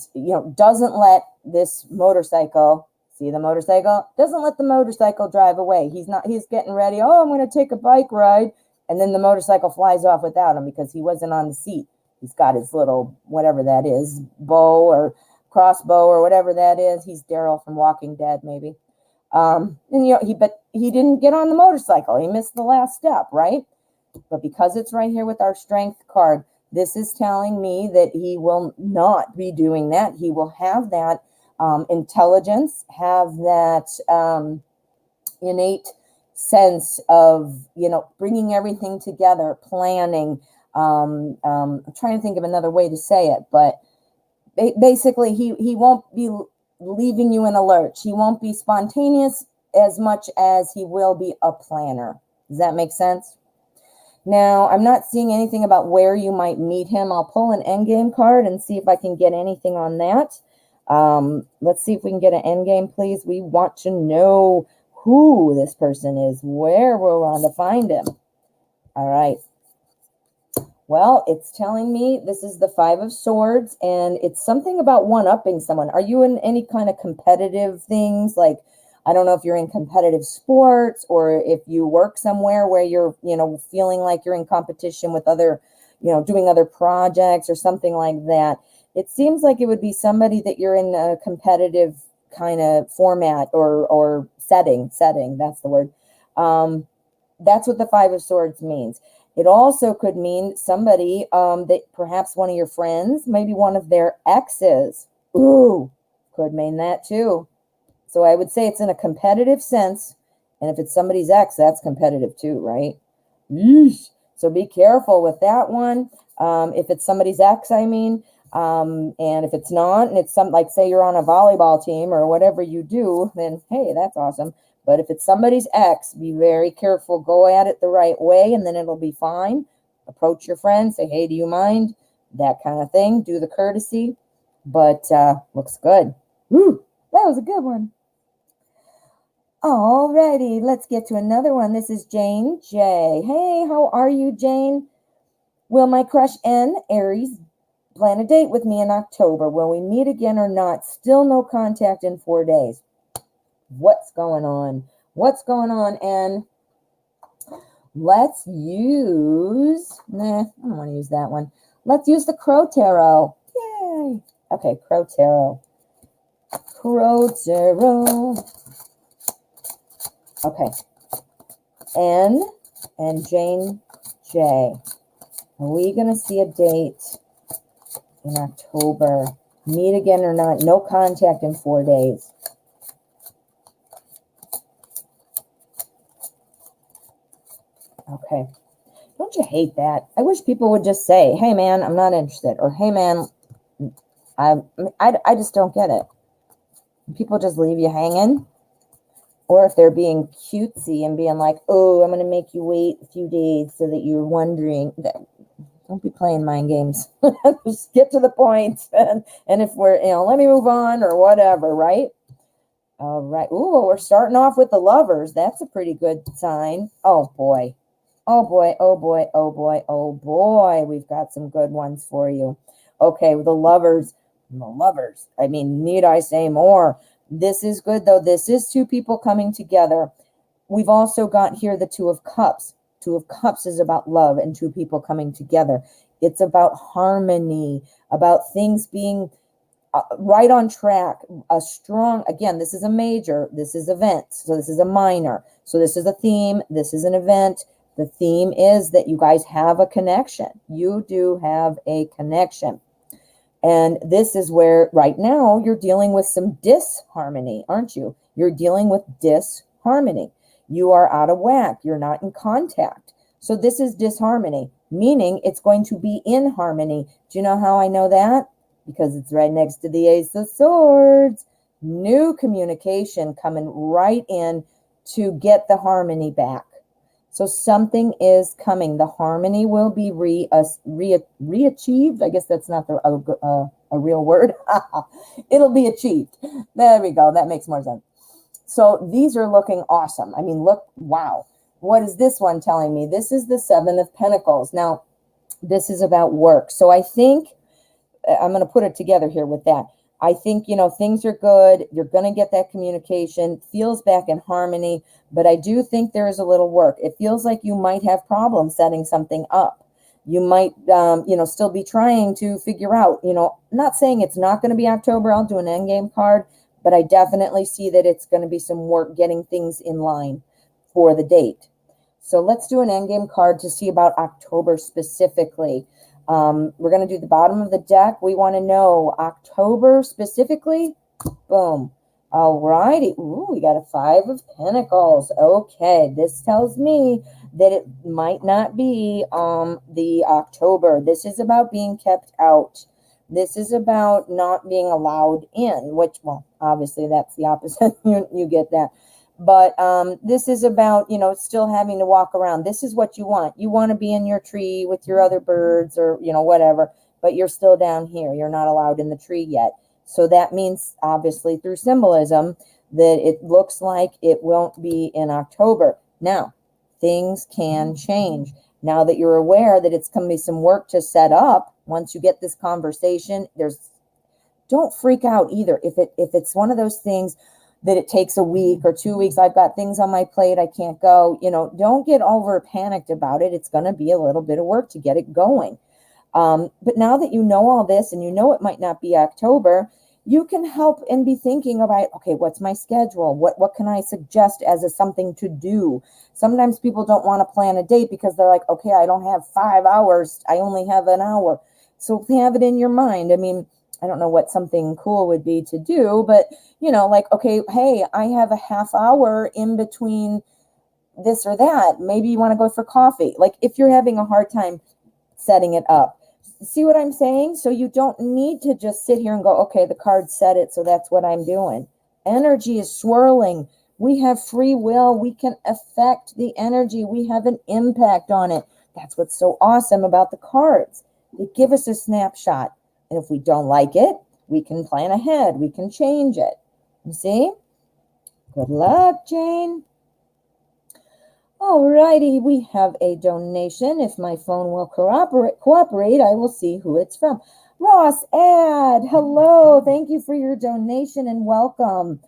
doesn't let this motorcycle, see the motorcycle? Doesn't let the motorcycle drive away. He's getting ready. Oh, I'm going to take a bike ride. And then the motorcycle flies off without him because he wasn't on the seat. He's got his little, whatever that is, bow or crossbow or whatever that is. He's Daryl from Walking Dead, maybe. And he didn't get on the motorcycle. He missed the last step, right? But because it's right here with our strength card, this is telling me that he will not be doing that. He will have that intelligence, have that innate sense of, bringing everything together, planning. I'm trying to think of another way to say it, but basically he won't be leaving you in a lurch. He won't be spontaneous as much as he will be a planner. Does that make sense? Now, I'm not seeing anything about where you might meet him. I'll pull an endgame card and see if I can get anything on that. Let's see if we can get an endgame, please. We want to know who this person is. Where we're on to find him. All right. Well, it's telling me this is the Five of Swords, and it's something about one-upping someone. Are you in any kind of competitive things? Like, I don't know if you're in competitive sports or if you work somewhere where you're, feeling like you're in competition with other, doing other projects or something like that. It seems like it would be somebody that you're in a competitive kind of format or setting. That's the word. That's what the Five of Swords means. It also could mean somebody that perhaps one of your friends, maybe one of their exes. Ooh, could mean that too. So I would say it's in a competitive sense. And if it's somebody's ex, that's competitive too, right? Yeesh. So be careful with that one. If it's somebody's ex, I mean, and if it's not, and it's some, like say you're on a volleyball team or whatever you do, then hey, that's awesome. But if it's somebody's ex, be very careful. Go at it the right way, and then it'll be fine. Approach your friend, say, hey, do you mind? That kind of thing. Do the courtesy. But looks good. Woo, that was a good one. Alrighty, let's get to another one. This is Jane J. Hey, how are you, Jane? Will my crush N, Aries, plan a date with me in October? Will we meet again or not? Still no contact in 4 days. What's going on? What's going on, N? Let's use, I don't want to use that one. Let's use the Crow Tarot. Yay. Okay, Crow Tarot. Crow Tarot. Okay. N and Jane J. Are we going to see a date in October? Meet again or not? No contact in 4 days. Okay. Don't you hate that? I wish people would just say, hey, man, I'm not interested. Or, hey, man, I just don't get it. People just leave you hanging. Or if they're being cutesy and being like, oh, I'm going to make you wait a few days so that you're wondering. Don't be playing mind games. Just get to the point. And if we're, let me move on or whatever, right? All right. Ooh, we're starting off with the lovers. That's a pretty good sign. Oh, boy. Oh, boy. Oh, boy. Oh, boy. Oh, boy. We've got some good ones for you. Okay, the lovers. The lovers. I mean, need I say more? This is good, though. This is two people coming together. We've also got here the Two of Cups. Two of Cups is about love and two people coming together. It's about harmony, about things being right on track, a strong, again, this is a major, this is events, so this is a minor. So this is a theme, this is an event. The theme is that you guys have a connection. You do have a connection. And this is where right now you're dealing with some disharmony, aren't you? You're dealing with disharmony. You are out of whack. You're not in contact. So this is disharmony, meaning it's going to be in harmony. Do you know how I know that? Because it's right next to the Ace of Swords. New communication coming right in to get the harmony back. So something is coming. The harmony will be re-achieved. I guess that's not a real word. It'll be achieved. There we go. That makes more sense. So these are looking awesome. I mean, look, wow. What is this one telling me? This is the Seven of Pentacles. Now, this is about work. So I think, I'm going to put it together here with that. I think, things are good. You're going to get that communication. Feels back in harmony. But I do think there is a little work. It feels like you might have problems setting something up. You might, still be trying to figure out, not saying it's not going to be October. I'll do an endgame card. But I definitely see that it's going to be some work getting things in line for the date. So let's do an endgame card to see about October specifically. We're going to do the bottom of the deck. We want to know October specifically. Boom. All righty. Ooh, we got a Five of Pentacles. Okay. This tells me that it might not be the October. This is about being kept out. This is about not being allowed in, which, well, obviously that's the opposite. You get that. But this is about, still having to walk around. This is what you want. You want to be in your tree with your other birds or, whatever, but you're still down here. You're not allowed in the tree yet. So that means, obviously, through symbolism, that it looks like it won't be in October. Now, things can change. Now that you're aware that it's going to be some work to set up, once you get this conversation, don't freak out either. If it's one of those things that it takes a week or 2 weeks, I've got things on my plate, I can't go, don't get over panicked about it. It's going to be a little bit of work to get it going. But now that you know all this and it might not be October, you can help and be thinking about, okay, what's my schedule? What can I suggest as a something to do? Sometimes people don't want to plan a date because they're like, okay, I don't have 5 hours. I only have an hour. So have it in your mind. I mean, I don't know what something cool would be to do, but like, okay, hey, I have a half hour in between this or that. Maybe you want to go for coffee. Like if you're having a hard time setting it up, see what I'm saying? So you don't need to just sit here and go, okay, the card said it, so that's what I'm doing. Energy is swirling. We have free will. We can affect the energy. We have an impact on it. That's what's so awesome about the cards. They give us a snapshot. And if we don't like it, we can plan ahead. We can change it. You see? Good luck, Jane. All righty, we have a donation. If my phone will cooperate, I will see who it's from. Ross Ad, hello. Thank you for your donation and welcome.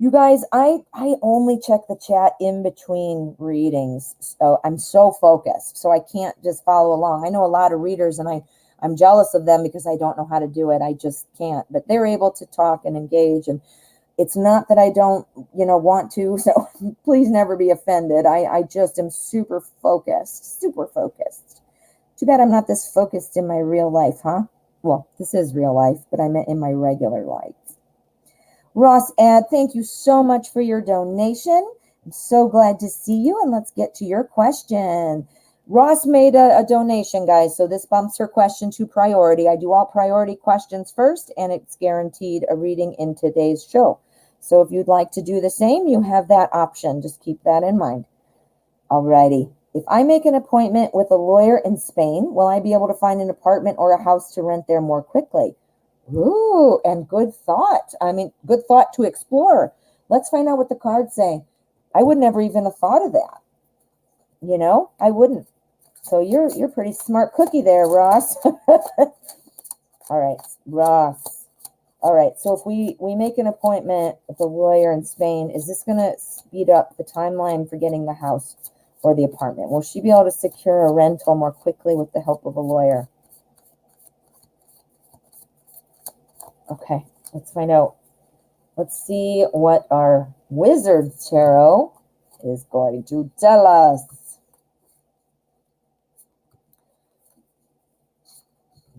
You guys, I only check the chat in between readings. So I'm so focused, so I can't just follow along. I know a lot of readers, and I'm jealous of them because I don't know how to do it. I just can't. But they're able to talk and engage, and it's not that I don't, want to. So please never be offended. I just am super focused. Too bad I'm not this focused in my real life, huh? Well, this is real life, but I meant in my regular life. Ross Ad, thank you so much for your donation. I'm so glad to see you, and let's get to your question. Ross made a donation, guys, so this bumps her question to priority. I do all priority questions first, and it's guaranteed a reading in today's show. So if you'd like to do the same, you have that option. Just keep that in mind. Alrighty. If I make an appointment with a lawyer in Spain, will I be able to find an apartment or a house to rent there more quickly? Ooh, and good thought. Good thought to explore. Let's find out what the cards say. I would never even have thought of that. I wouldn't. So you're pretty smart cookie there, Ross. All right, Ross. All right, so if we make an appointment with a lawyer in Spain, is this going to speed up the timeline for getting the house or the apartment? Will she be able to secure a rental more quickly with the help of a lawyer? Okay, let's find out. Let's see what our Wizard Tarot is going to tell us.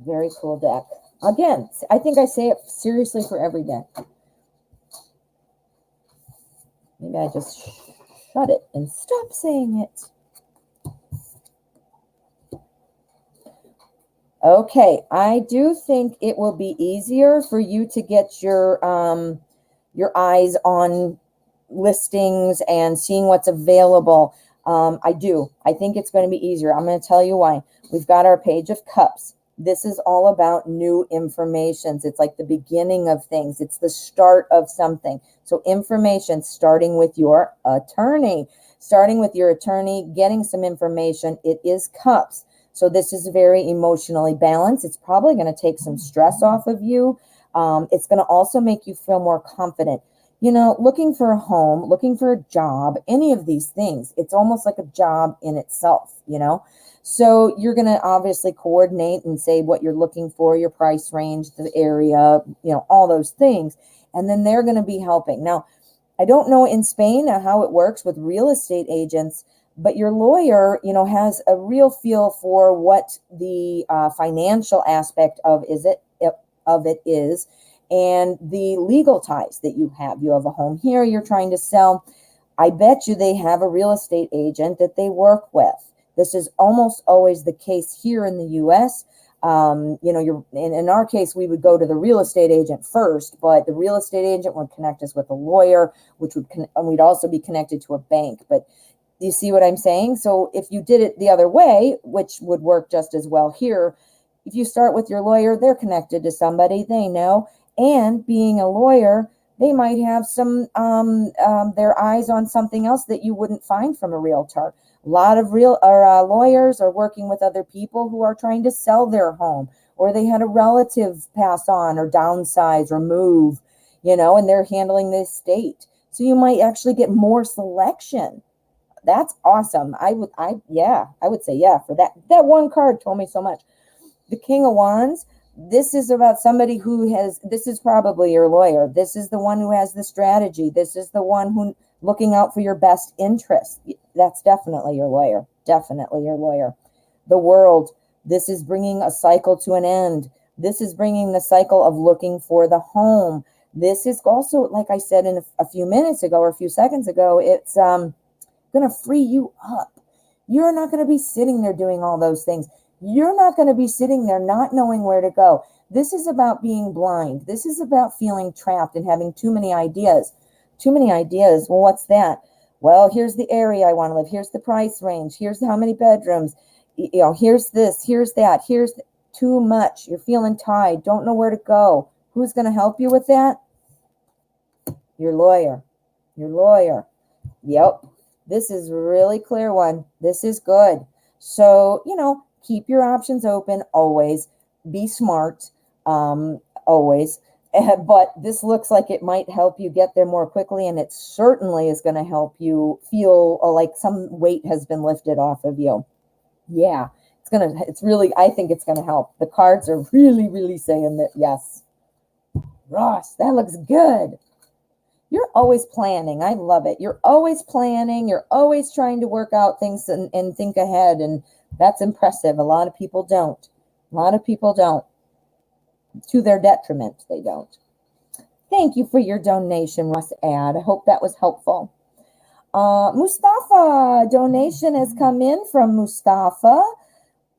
Very cool deck. Again, I think I say it seriously for every deck. Maybe I just shut it and stop saying it. Okay, I do think it will be easier for you to get your eyes on listings and seeing what's available. I do. I think it's going to be easier. I'm going to tell you why. We've got our Page of Cups. This is all about new information. It's like the beginning of things. It's the start of something. So information starting with your attorney. Getting some information. It is Cups. So this is very emotionally balanced. It's probably going to take some stress off of you. It's going to also make you feel more confident. Looking for a home, looking for a job, any of these things, it's almost like a job in itself, So you're going to obviously coordinate and say what you're looking for, your price range, the area, all those things. And then they're going to be helping. Now, I don't know in Spain how it works with real estate agents, but your lawyer, has a real feel for what the financial aspect of it is, and the legal ties that you have. You have a home here you're trying to sell. I bet you they have a real estate agent that they work with. This is almost always the case here in the U.S. In our case, we would go to the real estate agent first, but the real estate agent would connect us with a lawyer, and we'd also be connected to a bank. But do you see what I'm saying? So if you did it the other way, which would work just as well here, if you start with your lawyer, they're connected to somebody they know. And being a lawyer, they might have some their eyes on something else that you wouldn't find from a realtor. A lot of lawyers are working with other people who are trying to sell their home, or they had a relative pass on or downsize or move, and they're handling the estate. So you might actually get more selection. That's awesome. I would say yeah for that. That one card told me so much. The King of Wands, This is about somebody who has, this is probably your lawyer. This is the one who has the strategy. This is the one who looking out for your best interest. That's definitely your lawyer. Definitely your lawyer. The world. This is bringing a cycle to an end. This is bringing the cycle of looking for the home. This is also, like I said in a few minutes ago or a few seconds ago, it's going to free you up. You're not going to be sitting there doing all those things. You're not going to be sitting there not knowing where to go. This is about being blind. This is about feeling trapped and having too many ideas. Too many ideas. Well, what's that? Well, here's the area I want to live. Here's the price range. Here's how many bedrooms. Here's this. Here's that. Here's too much. You're feeling tied. Don't know where to go. Who's going to help you with that? Your lawyer. Your lawyer. Yep. This is a really clear one. This is good. So, keep your options open always. Be smart always. But this looks like it might help you get there more quickly, and it certainly is going to help you feel like some weight has been lifted off of you. Yeah, I think it's going to help. The cards are really, really saying that, yes. Ross, that looks good. You're always planning. I love it. You're always planning. You're always trying to work out things and think ahead. And that's impressive. A lot of people don't. A lot of people don't. To their detriment, they don't. Thank you for your donation, Ross Ad. I hope that was helpful. Mustafa, donation has come in from Mustafa.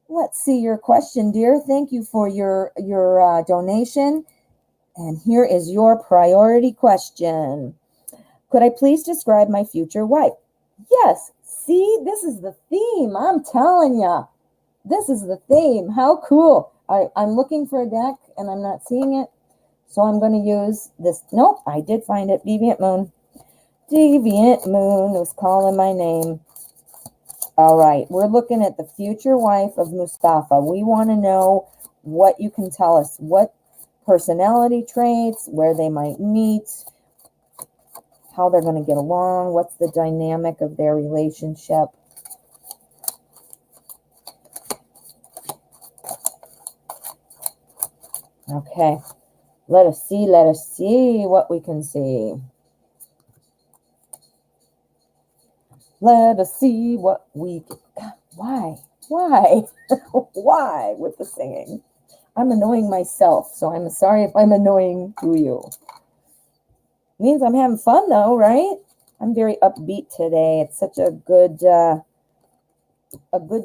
Let's see your question, dear. Thank you for your donation. And here is your priority question. Could I please describe my future wife? Yes. See, this is the theme. I'm telling you. This is the theme. How cool. I'm looking for a deck and I'm not seeing it. So I'm going to use this. Nope, I did find it. Deviant Moon. Deviant Moon was calling my name. All right. We're looking at the future wife of Mustafa. We want to know what you can tell us. What personality traits, where they might meet, how they're going to get along, what's the dynamic of their relationship. Okay, let us see what we can see. Let us see what we can. Why? Why with the singing? I'm annoying myself, so I'm sorry if I'm annoying to you. It means I'm having fun, though, right? I'm very upbeat today. It's such a good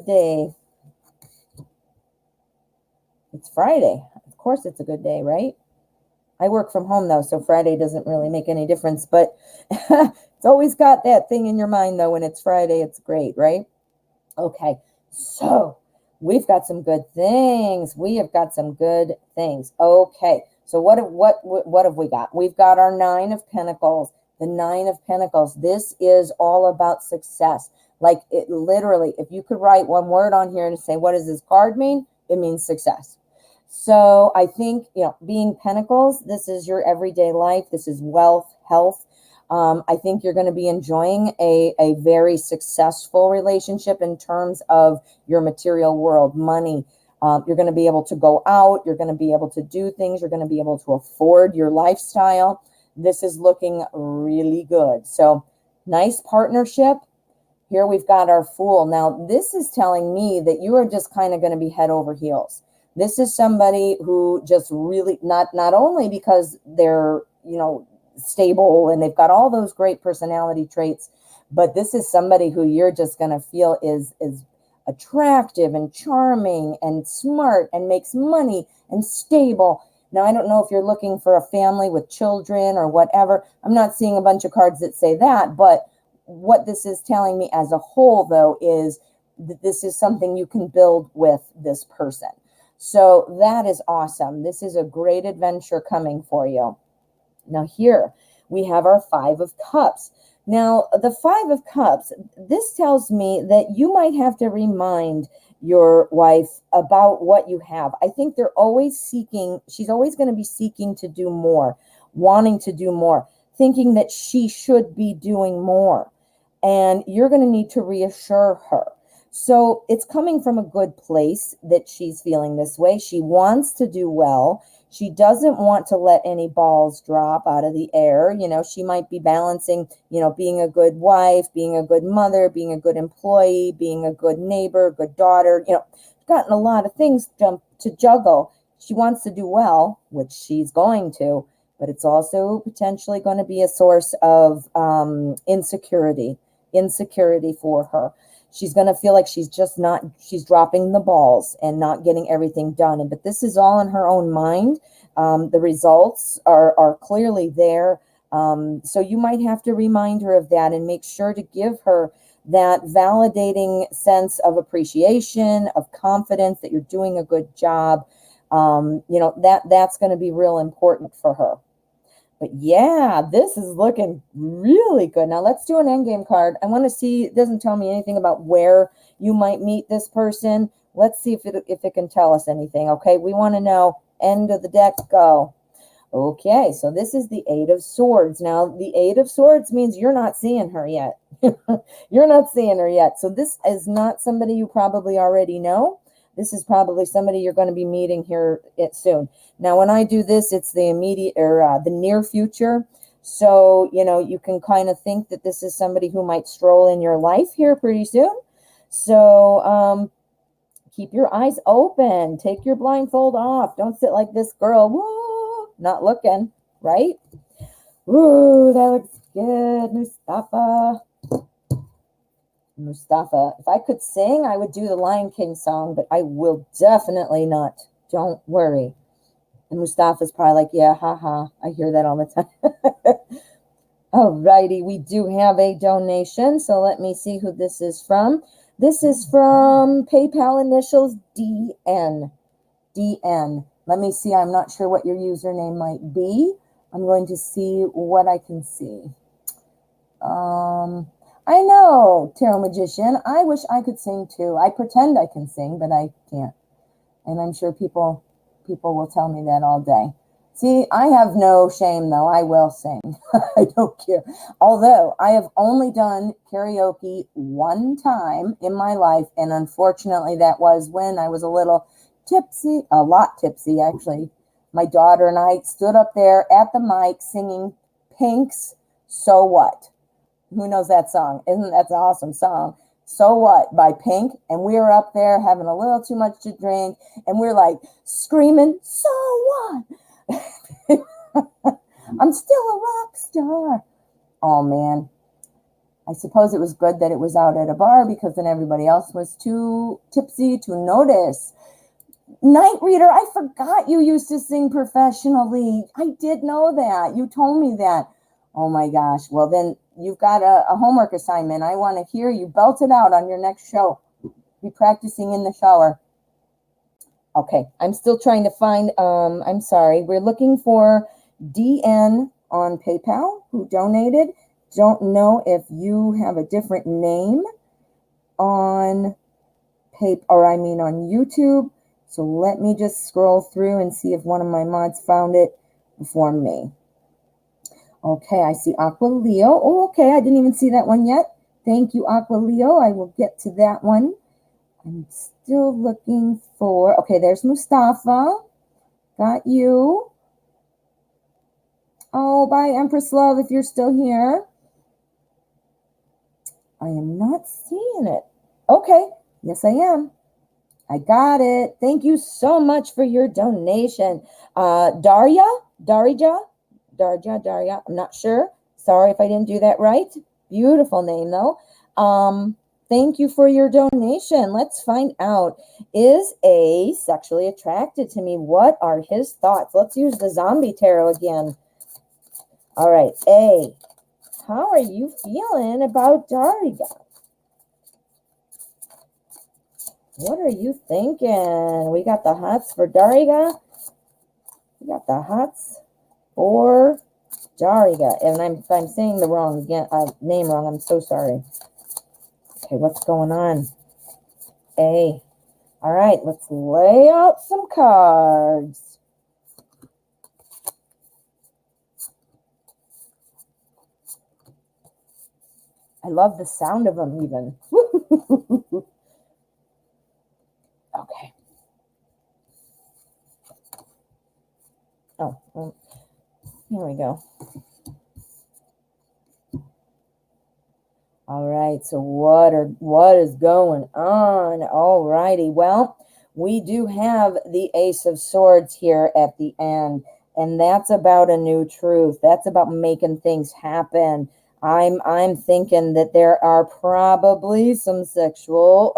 day. It's Friday. Of course it's a good day, right? I work from home, though, so Friday doesn't really make any difference. But it's always got that thing in your mind, though. When it's Friday, it's great, right? Okay, so we've got some good things. We have got some good things. Okay, so what have we got? We've got our Nine of Pentacles. The Nine of Pentacles. This is all about success. Like, it literally, if you could write one word on here and say, what does this card mean? It means success. So I think, being Pentacles, this is your everyday life. This is wealth, health. I think you're going to be enjoying a very successful relationship in terms of your material world, money. You're going to be able to go out. You're going to be able to do things. You're going to be able to afford your lifestyle. This is looking really good. So nice partnership. Here we've got our Fool. Now, this is telling me that you are just kind of going to be head over heels. This is somebody who just really, not only because they're, stable and they've got all those great personality traits, but this is somebody who you're just going to feel is attractive and charming and smart and makes money and stable. Now, I don't know if you're looking for a family with children or whatever. I'm not seeing a bunch of cards that say that, but what this is telling me as a whole, though, is that this is something you can build with this person. So that is awesome. This is a great adventure coming for you. Now here we have our Five of Cups. Now the Five of Cups, this tells me that you might have to remind your wife about what you have. I think they're always seeking, she's always going to be seeking to do more, wanting to do more, thinking that she should be doing more. And you're going to need to reassure her. So it's coming from a good place that she's feeling this way. She wants to do well. She doesn't want to let any balls drop out of the air. She might be balancing, being a good wife, being a good mother, being a good employee, being a good neighbor, good daughter, gotten a lot of things to juggle. She wants to do well, which she's going to, but it's also potentially going to be a source of insecurity for her. She's going to feel like she's dropping the balls and not getting everything done. But this is all in her own mind. The results are clearly there. So you might have to remind her of that and make sure to give her that validating sense of appreciation, of confidence that you're doing a good job. That's going to be real important for her. But yeah, this is looking really good. Now let's do an endgame card. I want to see, it doesn't tell me anything about where you might meet this person. Let's see if it can tell us anything. Okay, we want to know. End of the deck, go. Okay, so this is the Eight of Swords. Now, the Eight of Swords means you're not seeing her yet. You're not seeing her yet. So this is not somebody you probably already know. This is probably somebody you're going to be meeting here soon. Now, when I do this, it's the immediate or the near future. So, you can kind of think that this is somebody who might stroll in your life here pretty soon. So, keep your eyes open. Take your blindfold off. Don't sit like this girl. Woo, not looking, right? Ooh, that looks good, Mustafa. If I could sing, I would do the Lion King song, but I will definitely not. Don't worry. And Mustafa's probably like, yeah, haha. I hear that all the time. Alrighty, we do have a donation. So let me see who this is from. This is from PayPal initials DN. DN. Let me see. I'm not sure what your username might be. I'm going to see what I can see. I know, Tarot Magician. I wish I could sing too. I pretend I can sing, but I can't. And I'm sure people will tell me that all day. See, I have no shame, though. I will sing. I don't care. Although I have only done karaoke one time in my life, and unfortunately that was when I was a little tipsy, a lot tipsy, actually. My daughter and I stood up there at the mic singing Pink's So What? Who knows that song? Isn't that an awesome song? So What by Pink. And we were up there having a little too much to drink. And we're like screaming, so what? I'm still a rock star. Oh, man. I suppose it was good that it was out at a bar because then everybody else was too tipsy to notice. Night Reader, I forgot you used to sing professionally. I did know that. You told me that. Oh, my gosh. Well, then you've got a homework assignment. I want to hear you belt it out on your next show. Be practicing in the shower. Okay, I'm still trying to find, I'm sorry. We're looking for DN on PayPal who donated. Don't know if you have a different name on on YouTube. So let me just scroll through and see if one of my mods found it before me. Okay, I see Aqua Leo. Oh, okay, I didn't even see that one yet. Thank you, Aqua Leo. I will get to that one. I'm still looking for, okay, there's Mustafa. Got you. Oh, bye, Empress Love, if you're still here. I am not seeing it. Okay, yes, I am. I got it. Thank you so much for your donation. Darya, I'm not sure. Sorry if I didn't do that right. Beautiful name, though. Thank you for your donation. Let's find out. Is A sexually attracted to me? What are his thoughts? Let's use the zombie tarot again. All right, A. How are you feeling about Darya? What are you thinking? We got the hots for Darya. We got the hots for Darya. And if I'm saying the wrong name wrong, I'm so sorry. Okay, what's going on? A. All right, let's lay out some cards. I love the sound of them even. Here we go. All right, so what is going on? All righty. Well, we do have the Ace of Swords here at the end, and that's about a new truth. That's about making things happen. I'm thinking that there are probably some sexual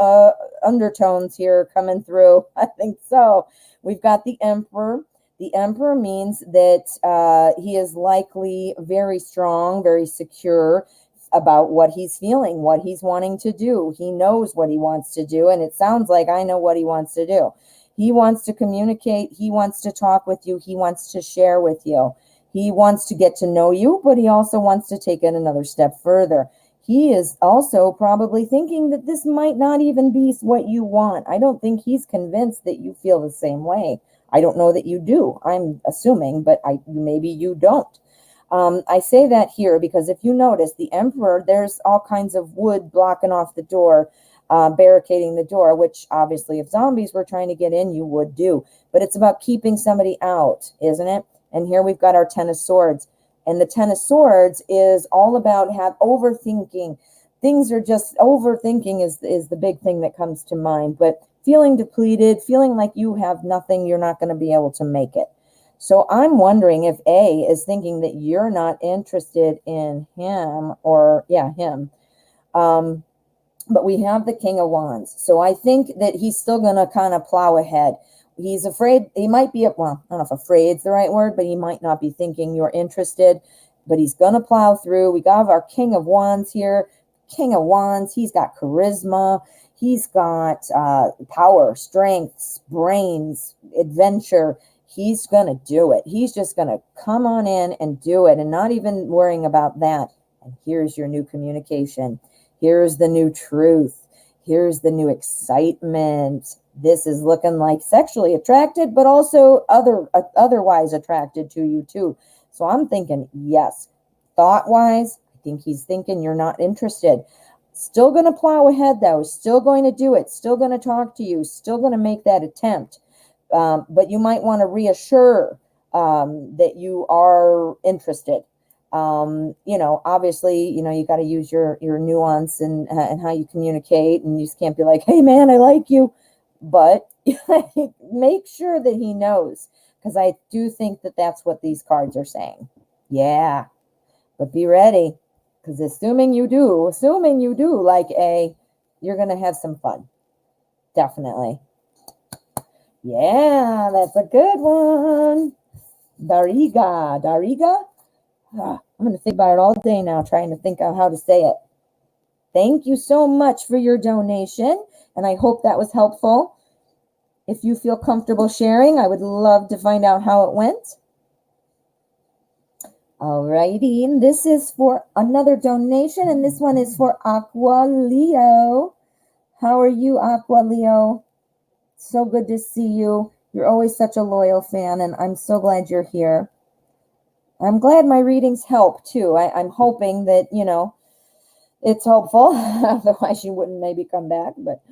undertones here coming through. I think so. We've got the Emperor. The Emperor means that he is likely very strong, very secure about what he's feeling, what he's wanting to do. He knows what he wants to do, and it sounds like I know what he wants to do. He wants to communicate. He wants to talk with you. He wants to share with you. He wants to get to know you, but he also wants to take it another step further. He is also probably thinking that this might not even be what you want. I don't think he's convinced that you feel the same way. I don't know that you do. I'm assuming, but maybe you don't. I say that here because if you notice, the Emperor, there's all kinds of wood blocking off the door, barricading the door, which obviously if zombies were trying to get in, you would do. But it's about keeping somebody out, isn't it? And here we've got our Ten of Swords. And the Ten of Swords is all about overthinking. Things are just, overthinking is the big thing that comes to mind. But feeling depleted, feeling like you have nothing, you're not going to be able to make it. So I'm wondering if A is thinking that you're not interested in him or, him. But we have the King of Wands. So I think that he's still going to kind of plow ahead. He's afraid. He might be, well, I don't know if afraid is the right word, but he might not be thinking you're interested. But he's going to plow through. We got our King of Wands here. King of Wands, he's got charisma. He's got power, strength, brains, adventure. He's going to do it. He's just going to come on in and do it and not even worrying about that. And here's your new communication. Here's the new truth. Here's the new excitement. This is looking like sexually attracted, but also otherwise attracted to you too. So I'm thinking, yes, thought-wise, I think he's thinking you're not interested. Still going to plow ahead though. Still going to do it. Still going to talk to you. Still going to make that attempt. But you might want to reassure that you are interested. Obviously, you got to use your nuance and how you communicate, and you just can't be like, hey man, I like you. But make sure that he knows, because I do think that that's what these cards are saying. Yeah, but be ready, because assuming you do like you're going to have some fun. Definitely. Yeah, that's a good one. Dariga. I'm going to think about it all day now, trying to think of how to say it. Thank you so much for your donation, and I hope that was helpful. If you feel comfortable sharing, I would love to find out how it went. Alrighty, and this is for another donation, and this one is for Aqua Leo. How are you, Aqua Leo? So good to see you. You're always such a loyal fan, and I'm so glad you're here. I'm glad my readings help, too. I'm hoping that, it's helpful. Otherwise, you wouldn't maybe come back. But,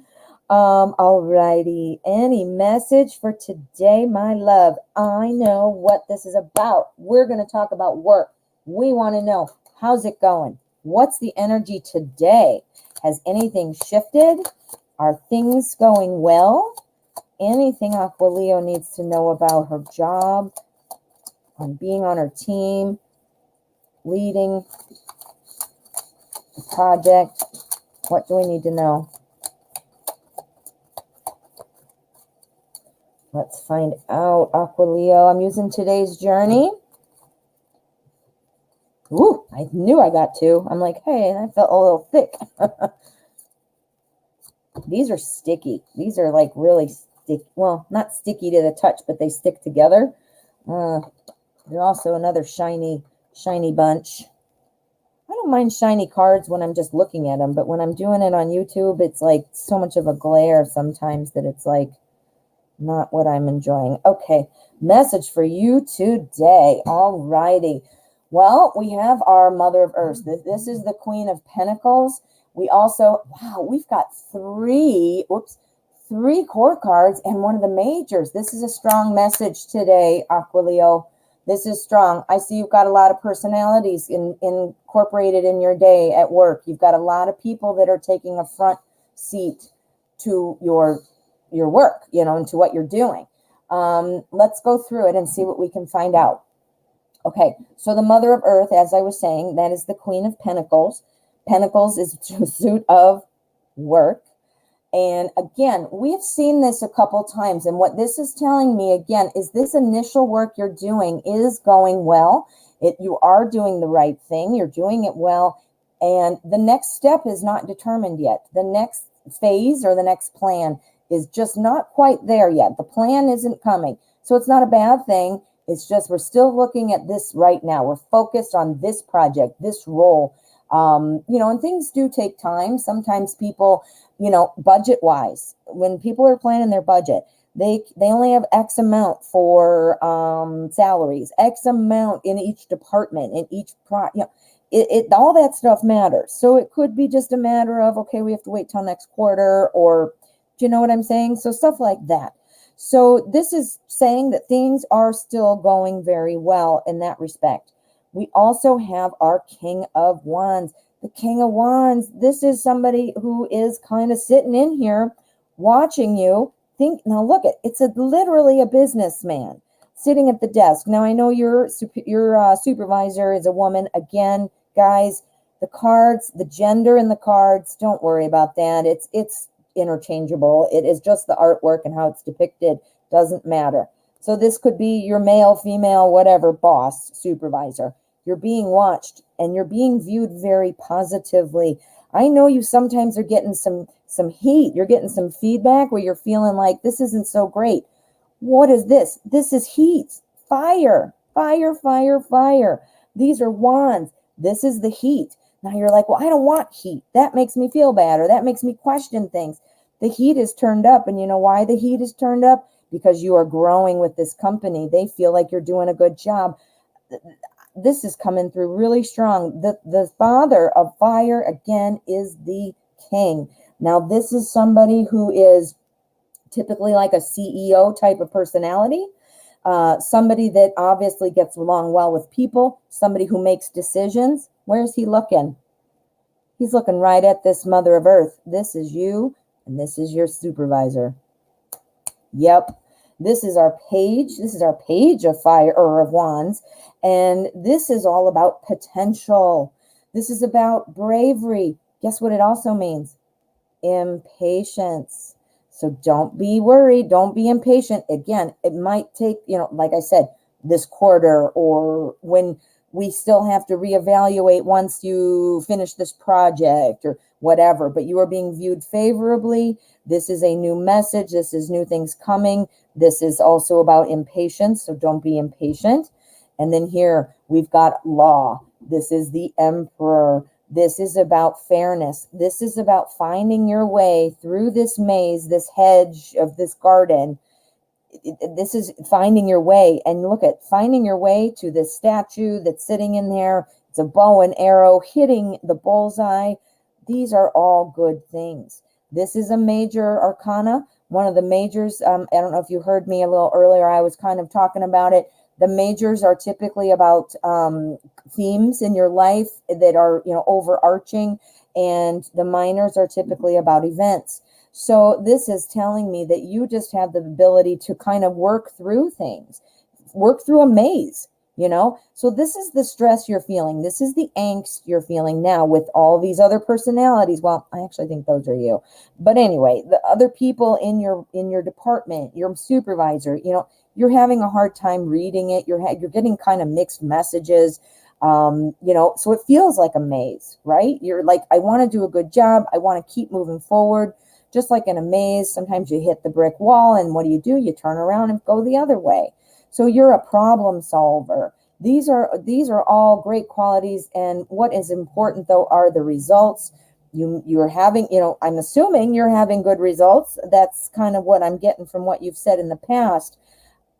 alrighty. Any message for today, my love? I know what this is about. We're going to talk about work. We want to know, how's it going? What's the energy today? Has anything shifted? Are things going well? Anything Aqua Leo needs to know about her job, on being on her team, leading the project. What do we need to know? Let's find out, Aqua Leo. I'm using today's journey. Ooh, I knew I got two. I'm like, hey, that felt a little thick. These are sticky. These are like really sticky. Well, not sticky to the touch, but they stick together. They're also another shiny bunch. I don't mind shiny cards when I'm just looking at them, but when I'm doing it on YouTube, it's like so much of a glare sometimes that it's like not what I'm enjoying. Okay, message for you today. All righty. Well, we have our Mother of Earth. This is the Queen of Pentacles. We also, wow, we've got three core cards and one of the majors. This is a strong message today, Aqua Leo. This is strong. I see you've got a lot of personalities incorporated in your day at work. You've got a lot of people that are taking a front seat to your work, and to what you're doing. Let's go through it and see what we can find out. Okay, so the Mother of Earth, as I was saying, that is the Queen of Pentacles. Pentacles is a suit of work. And again, we've seen this a couple times. And what this is telling me, again, is this initial work you're doing is going well. You are doing the right thing. You're doing it well. And the next step is not determined yet. The next phase or the next plan is just not quite there yet. The plan isn't coming. So it's not a bad thing. It's just we're still looking at this right now. We're focused on this project, this role. And things do take time. Sometimes people, budget wise, when people are planning their budget, they only have X amount for salaries, X amount in each department, in each all that stuff matters. So it could be just a matter of, okay, we have to wait till next quarter, or do you know what I'm saying? So stuff like that. So this is saying that things are still going very well in that respect. We also have our King of Wands. The King of Wands, this is somebody who is kind of sitting in here watching you. Now look, it's literally a businessman sitting at the desk. Now I know your supervisor is a woman. Again, guys, the cards, the gender in the cards, don't worry about that. It's interchangeable. It is just the artwork and how it's depicted. Doesn't matter. So this could be your male, female, whatever, boss, supervisor. You're being watched and you're being viewed very positively. I know you sometimes are getting some heat. You're getting some feedback where you're feeling like this isn't so great. What is this? This is heat. Fire, fire, fire, fire. These are wands. This is the heat. Now you're like, well, I don't want heat. That makes me feel bad, or that makes me question things. The heat is turned up. And you know why the heat is turned up? Because you are growing with this company. They feel like you're doing a good job. This is coming through really strong. The father of fire, again, is the king. Now, this is somebody who is typically like a CEO type of personality. Somebody that obviously gets along well with people. Somebody who makes decisions. Where's he looking? He's looking right at this Mother of Earth. This is you, and this is your supervisor. Yep. This is our page. This is our page of fire or of wands. And this is all about potential. This is about bravery. Guess what it also means? Impatience. So don't be worried. Don't be impatient. Again, it might take, like I said, this quarter, or when we still have to reevaluate once you finish this project or whatever, but you are being viewed favorably. This is a new message. This is new things coming. This is also about impatience. So don't be impatient. And then here we've got law. This is the Emperor. This is about fairness. This is about finding your way through this maze, this hedge of this garden. This is finding your way. And look at finding your way to this statue that's sitting in there. It's a bow and arrow hitting the bullseye. These are all good things. This is a major arcana. One of the majors, I don't know if you heard me a little earlier, I was kind of talking about it. The majors are typically about themes in your life that are, overarching, and the minors are typically about events. So this is telling me that you just have the ability to kind of work through things, work through a maze, So this is the stress you're feeling. This is the angst you're feeling now with all these other personalities. Well, I actually think those are you. But anyway, the other people in your department, your supervisor, you're having a hard time reading it. You're getting kind of mixed messages. So it feels like a maze, right? You're like, I want to do a good job. I want to keep moving forward. Just like in a maze, sometimes you hit the brick wall, and what do? You turn around and go the other way. So you're a problem solver. These are all great qualities, and what is important though are the results. You're having, I'm assuming you're having good results. That's kind of what I'm getting from what you've said in the past.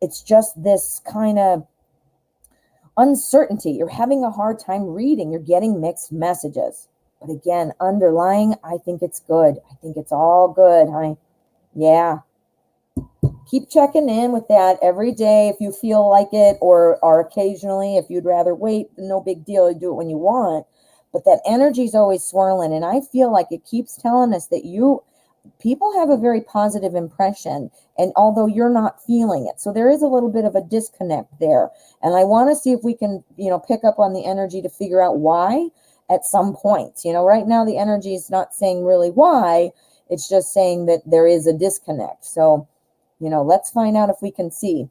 It's just this kind of uncertainty. You're having a hard time reading. You're getting mixed messages. But again, underlying, I think it's good. I think it's all good, honey. Yeah. keep checking in with that every day if you feel like it, or occasionally if you'd rather wait, no big deal, you do it when you want. But that energy is always swirling, and I feel like it keeps telling us that people have a very positive impression, and although you're not feeling it, so there is a little bit of a disconnect there. And I want to see if we can, pick up on the energy to figure out why at some point. Right now the energy is not saying really why, it's just saying that there is a disconnect. So, let's find out if we can see.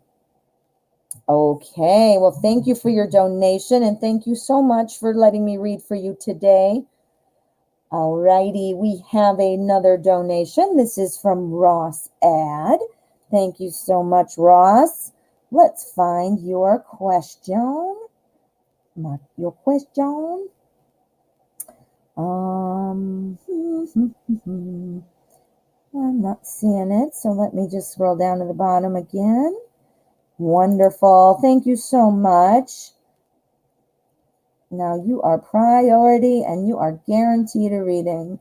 Okay, well, thank you for your donation, and thank you so much for letting me read for you today. All righty, we have another donation. This is from Ross Ad. Thank you so much, Ross. Let's find your question. Not your question. I'm not seeing it, so let me just scroll down to the bottom again. Wonderful. Thank you so much. Now you are priority and you are guaranteed a reading.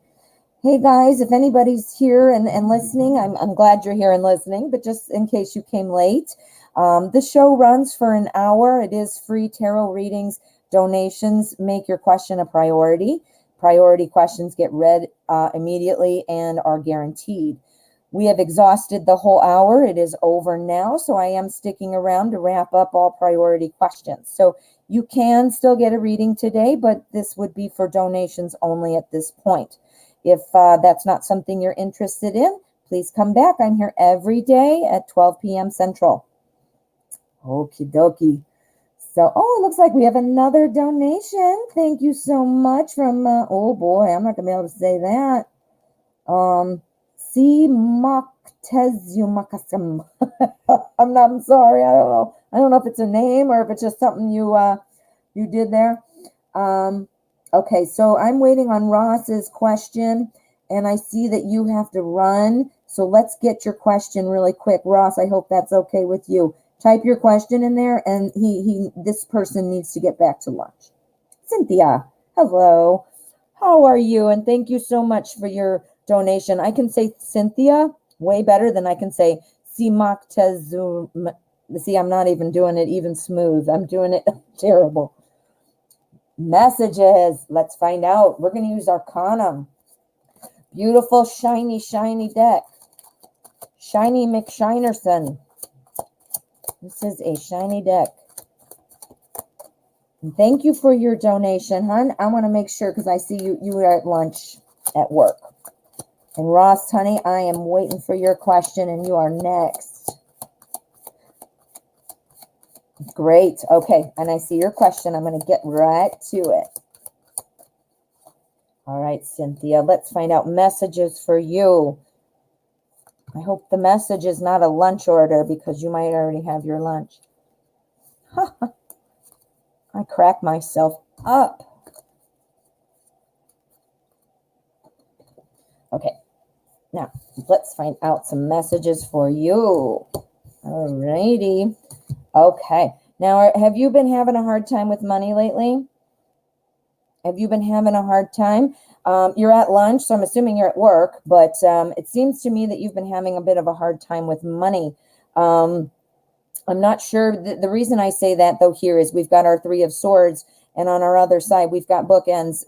Hey guys, if anybody's here and listening, I'm glad you're here and listening, but just in case you came late, the show runs for an hour. It is free tarot readings. Donations make your question a priority. Priority questions get read immediately and are guaranteed. We have exhausted the whole hour. It is over now, so I am sticking around to wrap up all priority questions. So you can still get a reading today, but this would be for donations only at this point. If that's not something you're interested in, please come back. I'm here every day at 12 p.m. Central. Okie dokie. So, it looks like we have another donation. Thank you so much from, oh boy, I'm not going to be able to say that. Simaktezumakasam. I'm sorry. I don't know. I don't know if it's a name or if it's just something you did there. Okay, so I'm waiting on Ross's question, and I see that you have to run. So let's get your question really quick. Ross, I hope that's okay with you. Type your question in there, and this person needs to get back to lunch. Cynthia, hello. How are you? And thank you so much for your donation. I can say Cynthia way better than I can say Simaktezum. See, I'm not even doing it even smooth. I'm doing it terrible. Messages. Let's find out. We're going to use Arcanum. Beautiful, shiny, shiny deck. Shiny McShinerson. This is a shiny deck. And thank you for your donation, hon. I want to make sure, because I see you are at lunch at work. And Ross, honey, I am waiting for your question, and you are next. Great. Okay. And I see your question. I'm going to get right to it. All right, Cynthia, let's find out messages for you. I hope the message is not a lunch order, because you might already have your lunch. I crack myself up. Okay. Now, let's find out some messages for you. All righty. Okay. Now, have you been having a hard time with money lately? Have you been having a hard time? You're at lunch, so I'm assuming you're at work, but it seems to me that you've been having a bit of a hard time with money. I'm not sure. The reason I say that, though, here is we've got our Three of Swords, and on our other side, we've got bookends.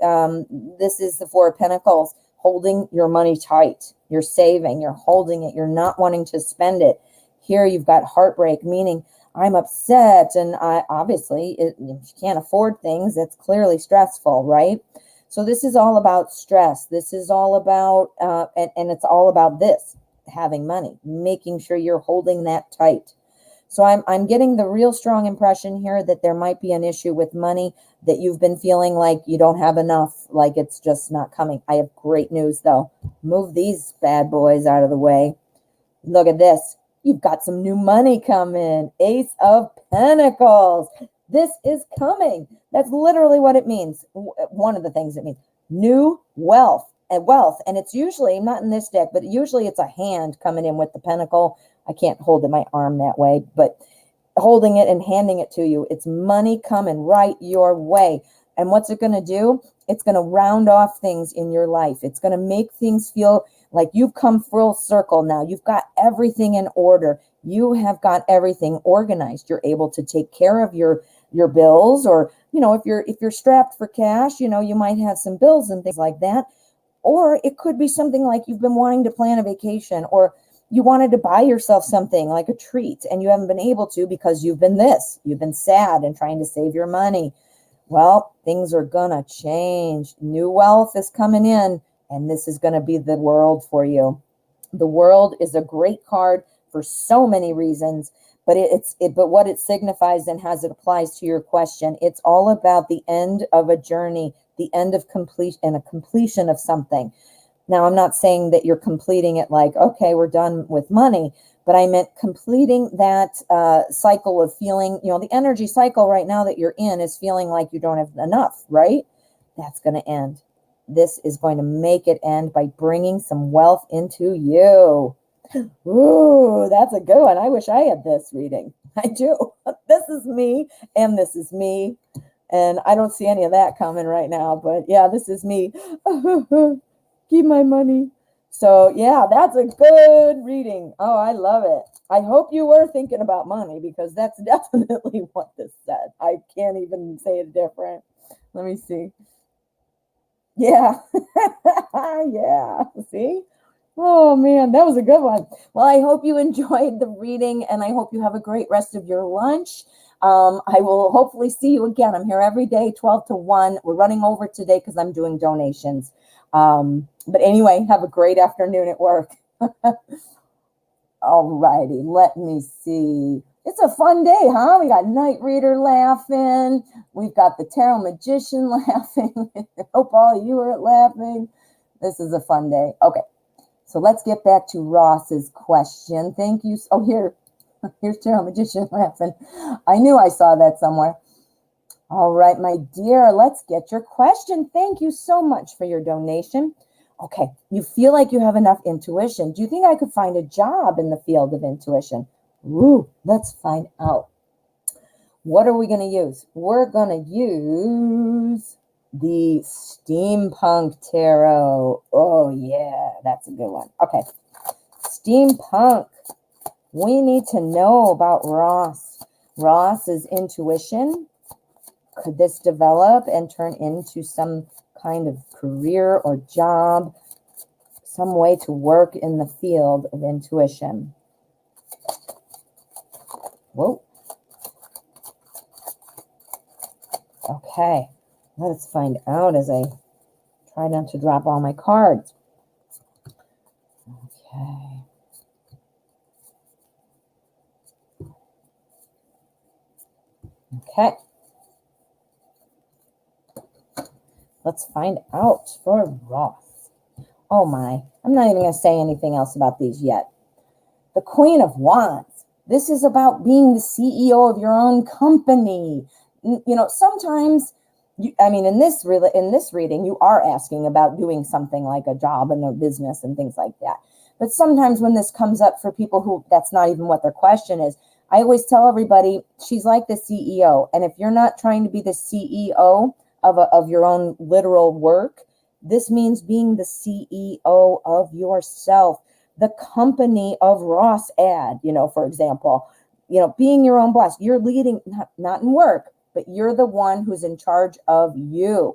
This is the Four of Pentacles, holding your money tight. You're saving. You're holding it. You're not wanting to spend it. Here you've got heartbreak, meaning I'm upset, and if you can't afford things, it's clearly stressful, right? So this is all about stress. This is all about, and it's all about this, having money, making sure you're holding that tight. So I'm getting the real strong impression here that there might be an issue with money, that you've been feeling like you don't have enough, like it's just not coming. I have great news, though. Move these bad boys out of the way. Look at this. You've got some new money coming. Ace of Pentacles. This is coming. That's literally what it means. One of the things it means. New wealth. And it's usually, not in this deck, but usually it's a hand coming in with the pentacle. I can't hold it my arm that way, but holding it and handing it to you. It's money coming right your way. And what's it going to do? It's going to round off things in your life. It's going to make things feel like you've come full circle now. You've got everything in order. You have got everything organized. You're able to take care of your bills, or, if you're strapped for cash, you might have some bills and things like that. Or it could be something like you've been wanting to plan a vacation, or you wanted to buy yourself something like a treat and you haven't been able to because you've been sad and trying to save your money. Well, things are gonna change. New wealth is coming in, and this is gonna be the world for you. The world is a great card for so many reasons, but but what it signifies and as it applies to your question, it's all about the end of a journey, the end of a completion of something. Now, I'm not saying that you're completing it like, okay, we're done with money, but I meant completing that cycle of feeling, the energy cycle right now that you're in is feeling like you don't have enough, right? That's going to end. This is going to make it end by bringing some wealth into you. Ooh, that's a good one. I wish I had this reading. I do. This is me, and this is me. And I don't see any of that coming right now, but yeah, this is me. Keep my money. So yeah, that's a good reading. Oh, I love it. I hope you were thinking about money, because that's definitely what this said. I can't even say it different. Let me see. Yeah. Yeah. See? Oh man, that was a good one. Well, I hope you enjoyed the reading, and I hope you have a great rest of your lunch. I will hopefully see you again. I'm here every day, 12 to 1. We're running over today because I'm doing donations. But anyway, have a great afternoon at work. All righty, let me see. It's a fun day, huh? We got Night Reader laughing. We've got the Tarot Magician laughing. I hope all of you are laughing. This is a fun day. Okay, so let's get back to Ross's question. Thank you. Oh, here's Tarot Magician laughing. I knew I saw that somewhere. All right, my dear, let's get your question. Thank you so much for your donation. Okay, you feel like you have enough intuition. Do you think I could find a job in the field of intuition? Ooh, let's find out. What are we going to use? We're going to use the Steampunk Tarot. Oh, yeah, that's a good one. Okay, Steampunk. We need to know about Ross. Ross's intuition. Could this develop and turn into some kind of career or job, some way to work in the field of intuition? Whoa. Okay, let's find out as I try not to drop all my cards. Okay. Okay. Let's find out for Ross. Oh my, I'm not even going to say anything else about these yet. The Queen of Wands. This is about being the CEO of your own company. Sometimes, in this reading, you are asking about doing something like a job and a business and things like that. But sometimes when this comes up for people who that's not even what their question is, I always tell everybody she's like the CEO. And if you're not trying to be the CEO of your own literal work, this means being the CEO of yourself, the company of Ross Ad, for example, being your own boss. You're leading, not in work, but you're the one who's in charge of you.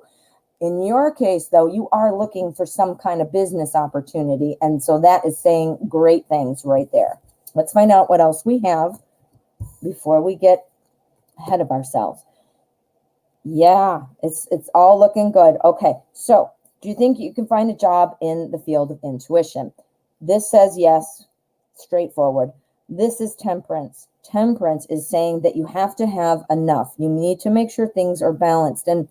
In your case, though, you are looking for some kind of business opportunity. And so that is saying great things right there. Let's find out what else we have before we get ahead of ourselves. Yeah, it's all looking good. Okay, so do you think you can find a job in the field of intuition? This says yes, straightforward. This is Temperance. Temperance is saying that you have to have enough. You need to make sure things are balanced. And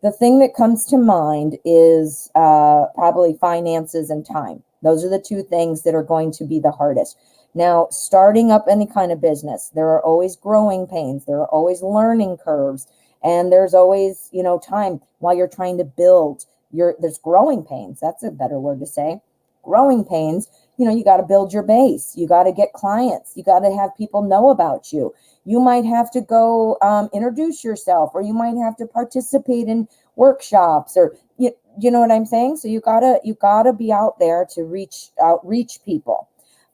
the thing that comes to mind is probably finances and time. Those are the two things that are going to be the hardest. Now, starting up any kind of business, there are always growing pains. There are always learning curves. And there's always, time while you're trying to build. There's growing pains. That's a better word to say. Growing pains. You got to build your base. You got to get clients. You got to have people know about you. You might have to go introduce yourself, or you might have to participate in workshops, or you know what I'm saying? So you gotta be out there to reach people.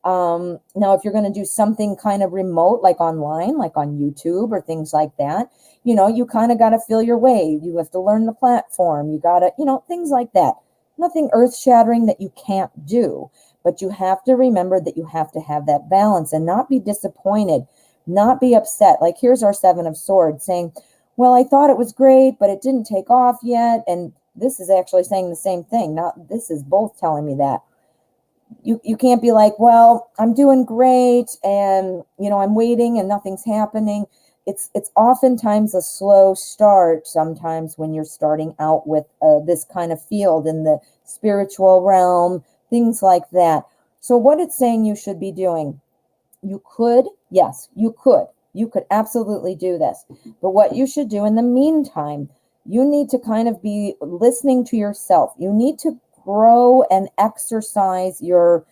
Now, if you're going to do something kind of remote, like online, like on YouTube or things like that, you kind of got to feel your way. You have to learn the platform. You got to, things like that. Nothing earth shattering that you can't do, but you have to remember that you have to have that balance and not be disappointed, not be upset. Like here's our Seven of Swords saying, well, I thought it was great, but it didn't take off yet. And this is actually saying the same thing. Now, this is both telling me that. You can't be like, well, I'm doing great and, I'm waiting and nothing's happening. It's oftentimes a slow start sometimes when you're starting out with this kind of field in the spiritual realm, things like that. So what it's saying you should be doing, you could absolutely do this. But what you should do in the meantime, you need to kind of be listening to yourself. You need to grow and exercise your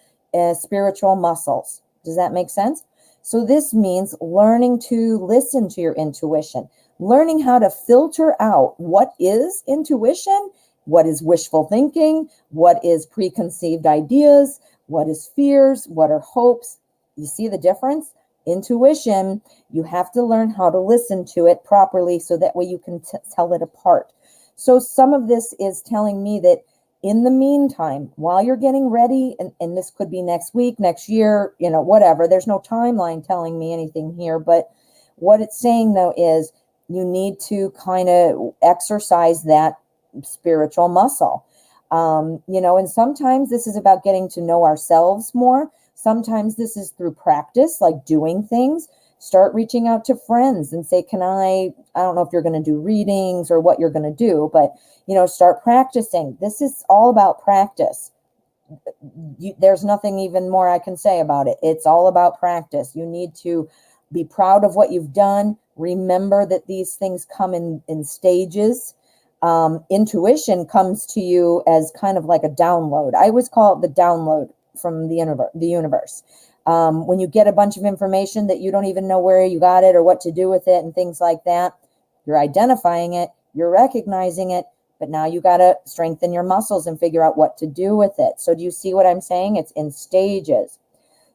spiritual muscles. Does that make sense? So this means learning to listen to your intuition, learning how to filter out what is intuition, what is wishful thinking, what is preconceived ideas, what is fears, what are hopes. You see the difference? Intuition, you have to learn how to listen to it properly so that way you can tell it apart. So some of this is telling me that in the meantime, while you're getting ready, and this could be next week, next year, whatever, there's no timeline telling me anything here, but what it's saying though is you need to kind of exercise that spiritual muscle. And sometimes this is about getting to know ourselves more. Sometimes this is through practice, like doing things. Start reaching out to friends and say, I don't know if you're going to do readings or what you're going to do, but, start practicing. This is all about practice. There's nothing even more I can say about it. It's all about practice. You need to be proud of what you've done. Remember that these things come in stages. Intuition comes to you as kind of like a download. I always call it the download from the universe. When you get a bunch of information that you don't even know where you got it or what to do with it and things like that, you're identifying it, you're recognizing it, but now you got to strengthen your muscles and figure out what to do with it. So do you see what I'm saying? It's in stages.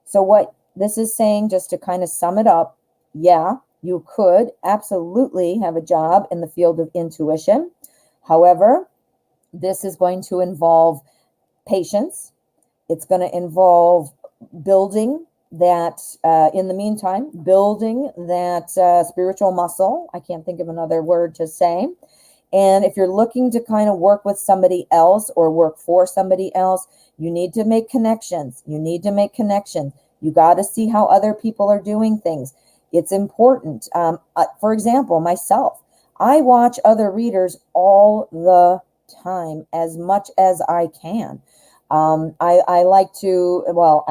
So what this is saying, just to kind of sum it up, yeah, you could absolutely have a job in the field of intuition. However, this is going to involve patience. It's going to involve building that, in the meantime, building that spiritual muscle. I can't think of another word to say. And if you're looking to kind of work with somebody else or work for somebody else, you need to make connections. You got to see how other people are doing things. It's important. For example, myself, I watch other readers all the time, as much as I can. I like to,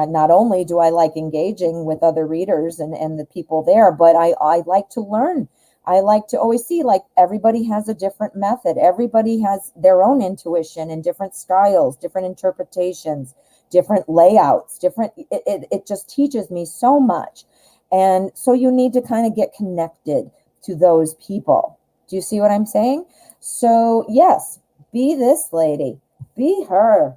not only do I like engaging with other readers and the people there, but I like to learn. I like to always see, like, everybody has a different method. Everybody has their own intuition and different styles, different interpretations, different layouts, it just teaches me so much. And so you need to kind of get connected to those people. Do you see what I'm saying? So yes, be this lady, be her.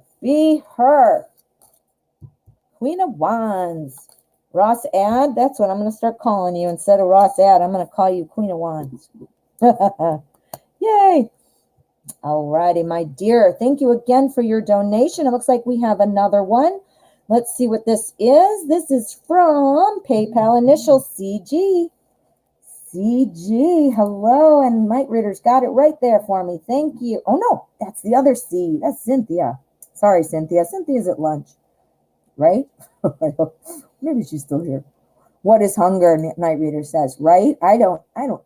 Queen of Wands. Ross Ad, that's what I'm going to start calling you. Instead of Ross Ad, I'm going to call you Queen of Wands. Yay. Alrighty, my dear. Thank you again for your donation. It looks like we have another one. Let's see what this is. This is from PayPal initial CG. CG, hello, and Mike Ritter's got it right there for me. Thank you. Oh, no, that's the other C. That's Cynthia. Sorry, Cynthia. Cynthia's at lunch, right? Maybe she's still here. What is hunger? Night Reader says, right? I don't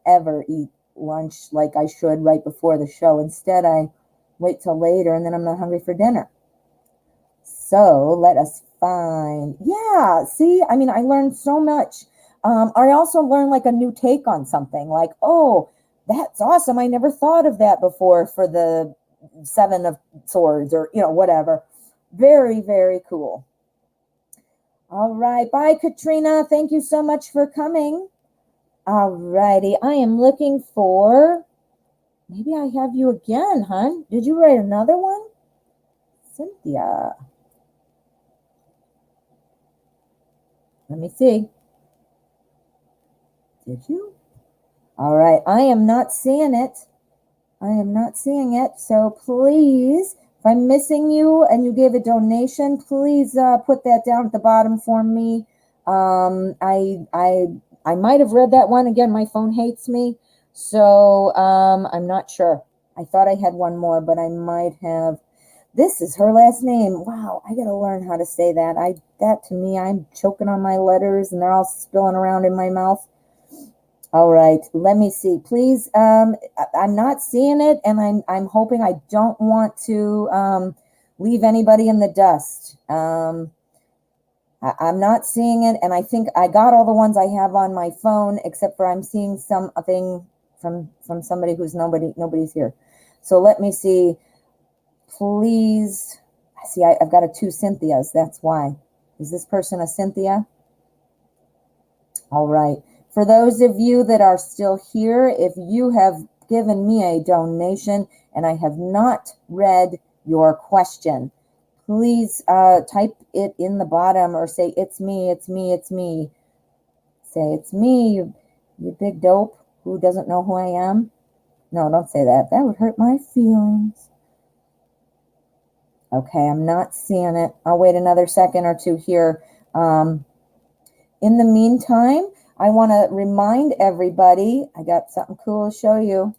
ever eat lunch like I should right before the show. Instead, I wait till later, and then I'm not hungry for dinner. So let us find. Yeah, see, I mean, I learned so much. I also learned like a new take on something, like, oh, that's awesome. I never thought of that before for the Seven of Swords or, whatever. Very, very cool. All right. Bye, Katrina. Thank you so much for coming. All righty. I am looking for, maybe I have you again, hon. Did you write another one? Cynthia. Let me see. Did you? All right. I am not seeing it. I am not seeing it. So please, if I'm missing you and you gave a donation, please put that down at the bottom for me. I might have read that one. Again, my phone hates me. So I'm not sure. I thought I had one more, but I might have. This is her last name. Wow, I gotta learn how to say that. That to me, I'm choking on my letters and they're all spilling around in my mouth. All right, let me see. Please, I'm not seeing it, and I'm hoping I don't want to leave anybody in the dust. I'm not seeing it, and I think I got all the ones I have on my phone, except for I'm seeing something from somebody who's nobody's here. So let me see. Please, see, I've got two Cynthias. That's why. Is this person a Cynthia? All right. For those of you that are still here, if you have given me a donation and I have not read your question, please type it in the bottom or say, it's me, it's me, it's me. Say, it's me, you big dope who doesn't know who I am. No, don't say that. That would hurt my feelings. Okay, I'm not seeing it. I'll wait another second or two here. In the meantime, I want to remind everybody, I got something cool to show you.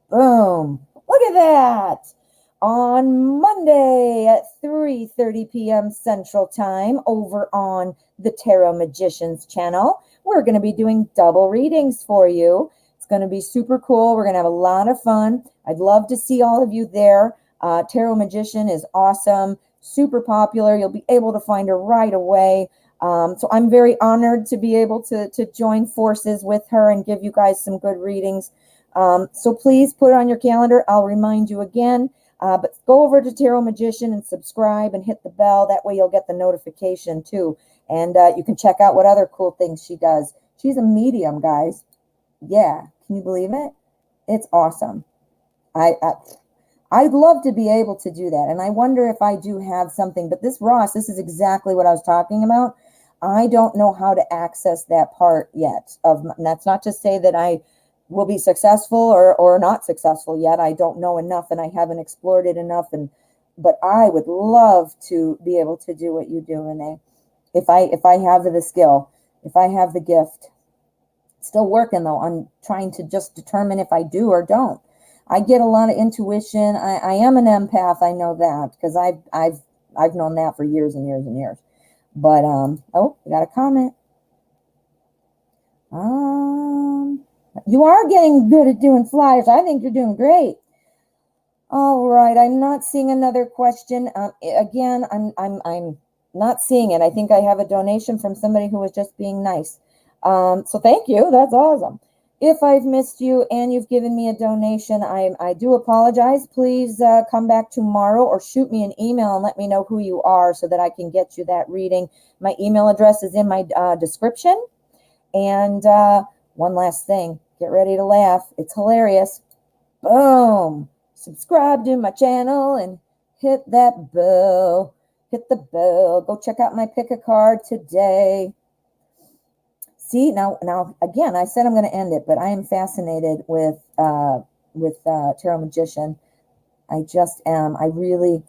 Boom. Look at that. On Monday at 3:30 p.m. Central Time over on the Tarot Magicians channel, we're going to be doing double readings for you. It's going to be super cool. We're going to have a lot of fun. I'd love to see all of you there. Tarot Magician is awesome, super popular. You'll be able to find her right away. So I'm very honored to be able to join forces with her and give you guys some good readings. So please put it on your calendar. I'll remind you again. But go over to Tarot Magician and subscribe and hit the bell. That way you'll get the notification too. And you can check out what other cool things she does. She's a medium, guys. Yeah. Can you believe it? It's awesome. I'd love to be able to do that. And I wonder if I do have something. But this Ross, this is exactly what I was talking about. I don't know how to access that part yet. And that's not to say that I will be successful or not successful yet. I don't know enough and I haven't explored it enough. But I would love to be able to do what you do, Renee. If I have the skill, if I have the gift. Still working though on trying to just determine if I do or don't. I get a lot of intuition. I am an empath. I know that because I've known that for years and years and years. But oh, we got a comment. You are getting good at doing flyers. I think you're doing great. All right, I'm not seeing another question. Again, I'm not seeing it. I think I have a donation from somebody who was just being nice. So thank you. That's awesome. If I've missed you and you've given me a donation, I do apologize. Please come back tomorrow or shoot me an email and let me know who you are so that I can get you that reading. My email address is in my description. And one last thing, get ready to laugh. It's hilarious. Boom. Subscribe to my channel and hit that bell. Hit the bell. Go check out my pick a card today. See, now again, I said I'm going to end it, but I am fascinated with Tarot Magician. I just am. I really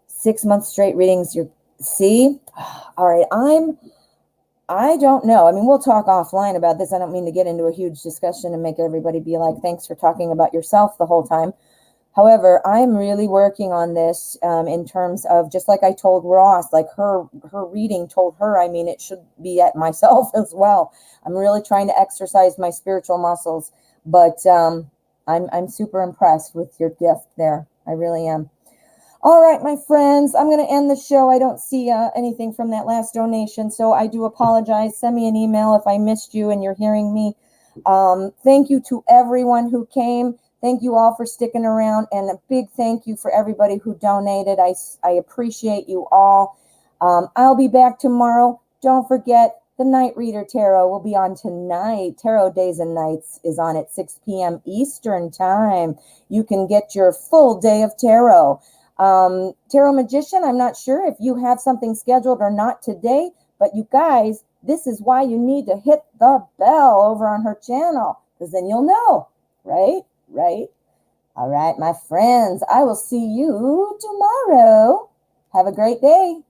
6 months straight readings. See, all right. I don't know. I mean, we'll talk offline about this. I don't mean to get into a huge discussion and make everybody be like, thanks for talking about yourself the whole time. However, I'm really working on this in terms of, just like I told Ross, like her reading told her, I mean, it should be at myself as well. I'm really trying to exercise my spiritual muscles, but I'm super impressed with your gift there. I really am. All right, my friends, I'm going to end the show. I don't see anything from that last donation, so I do apologize. Send me an email if I missed you and you're hearing me. Thank you to everyone who came. Thank you all for sticking around, and a big thank you for everybody who donated. I appreciate you all. I'll be back tomorrow. Don't forget, the Night Reader Tarot will be on tonight. Tarot Days and Nights is on at 6 p.m. Eastern Time. You can get your full day of tarot. Tarot Magician, I'm not sure if you have something scheduled or not today, but you guys, This is why you need to hit the bell over on her channel, because then you'll know, right? Right? All right, my friends, I will see you tomorrow. Have a great day.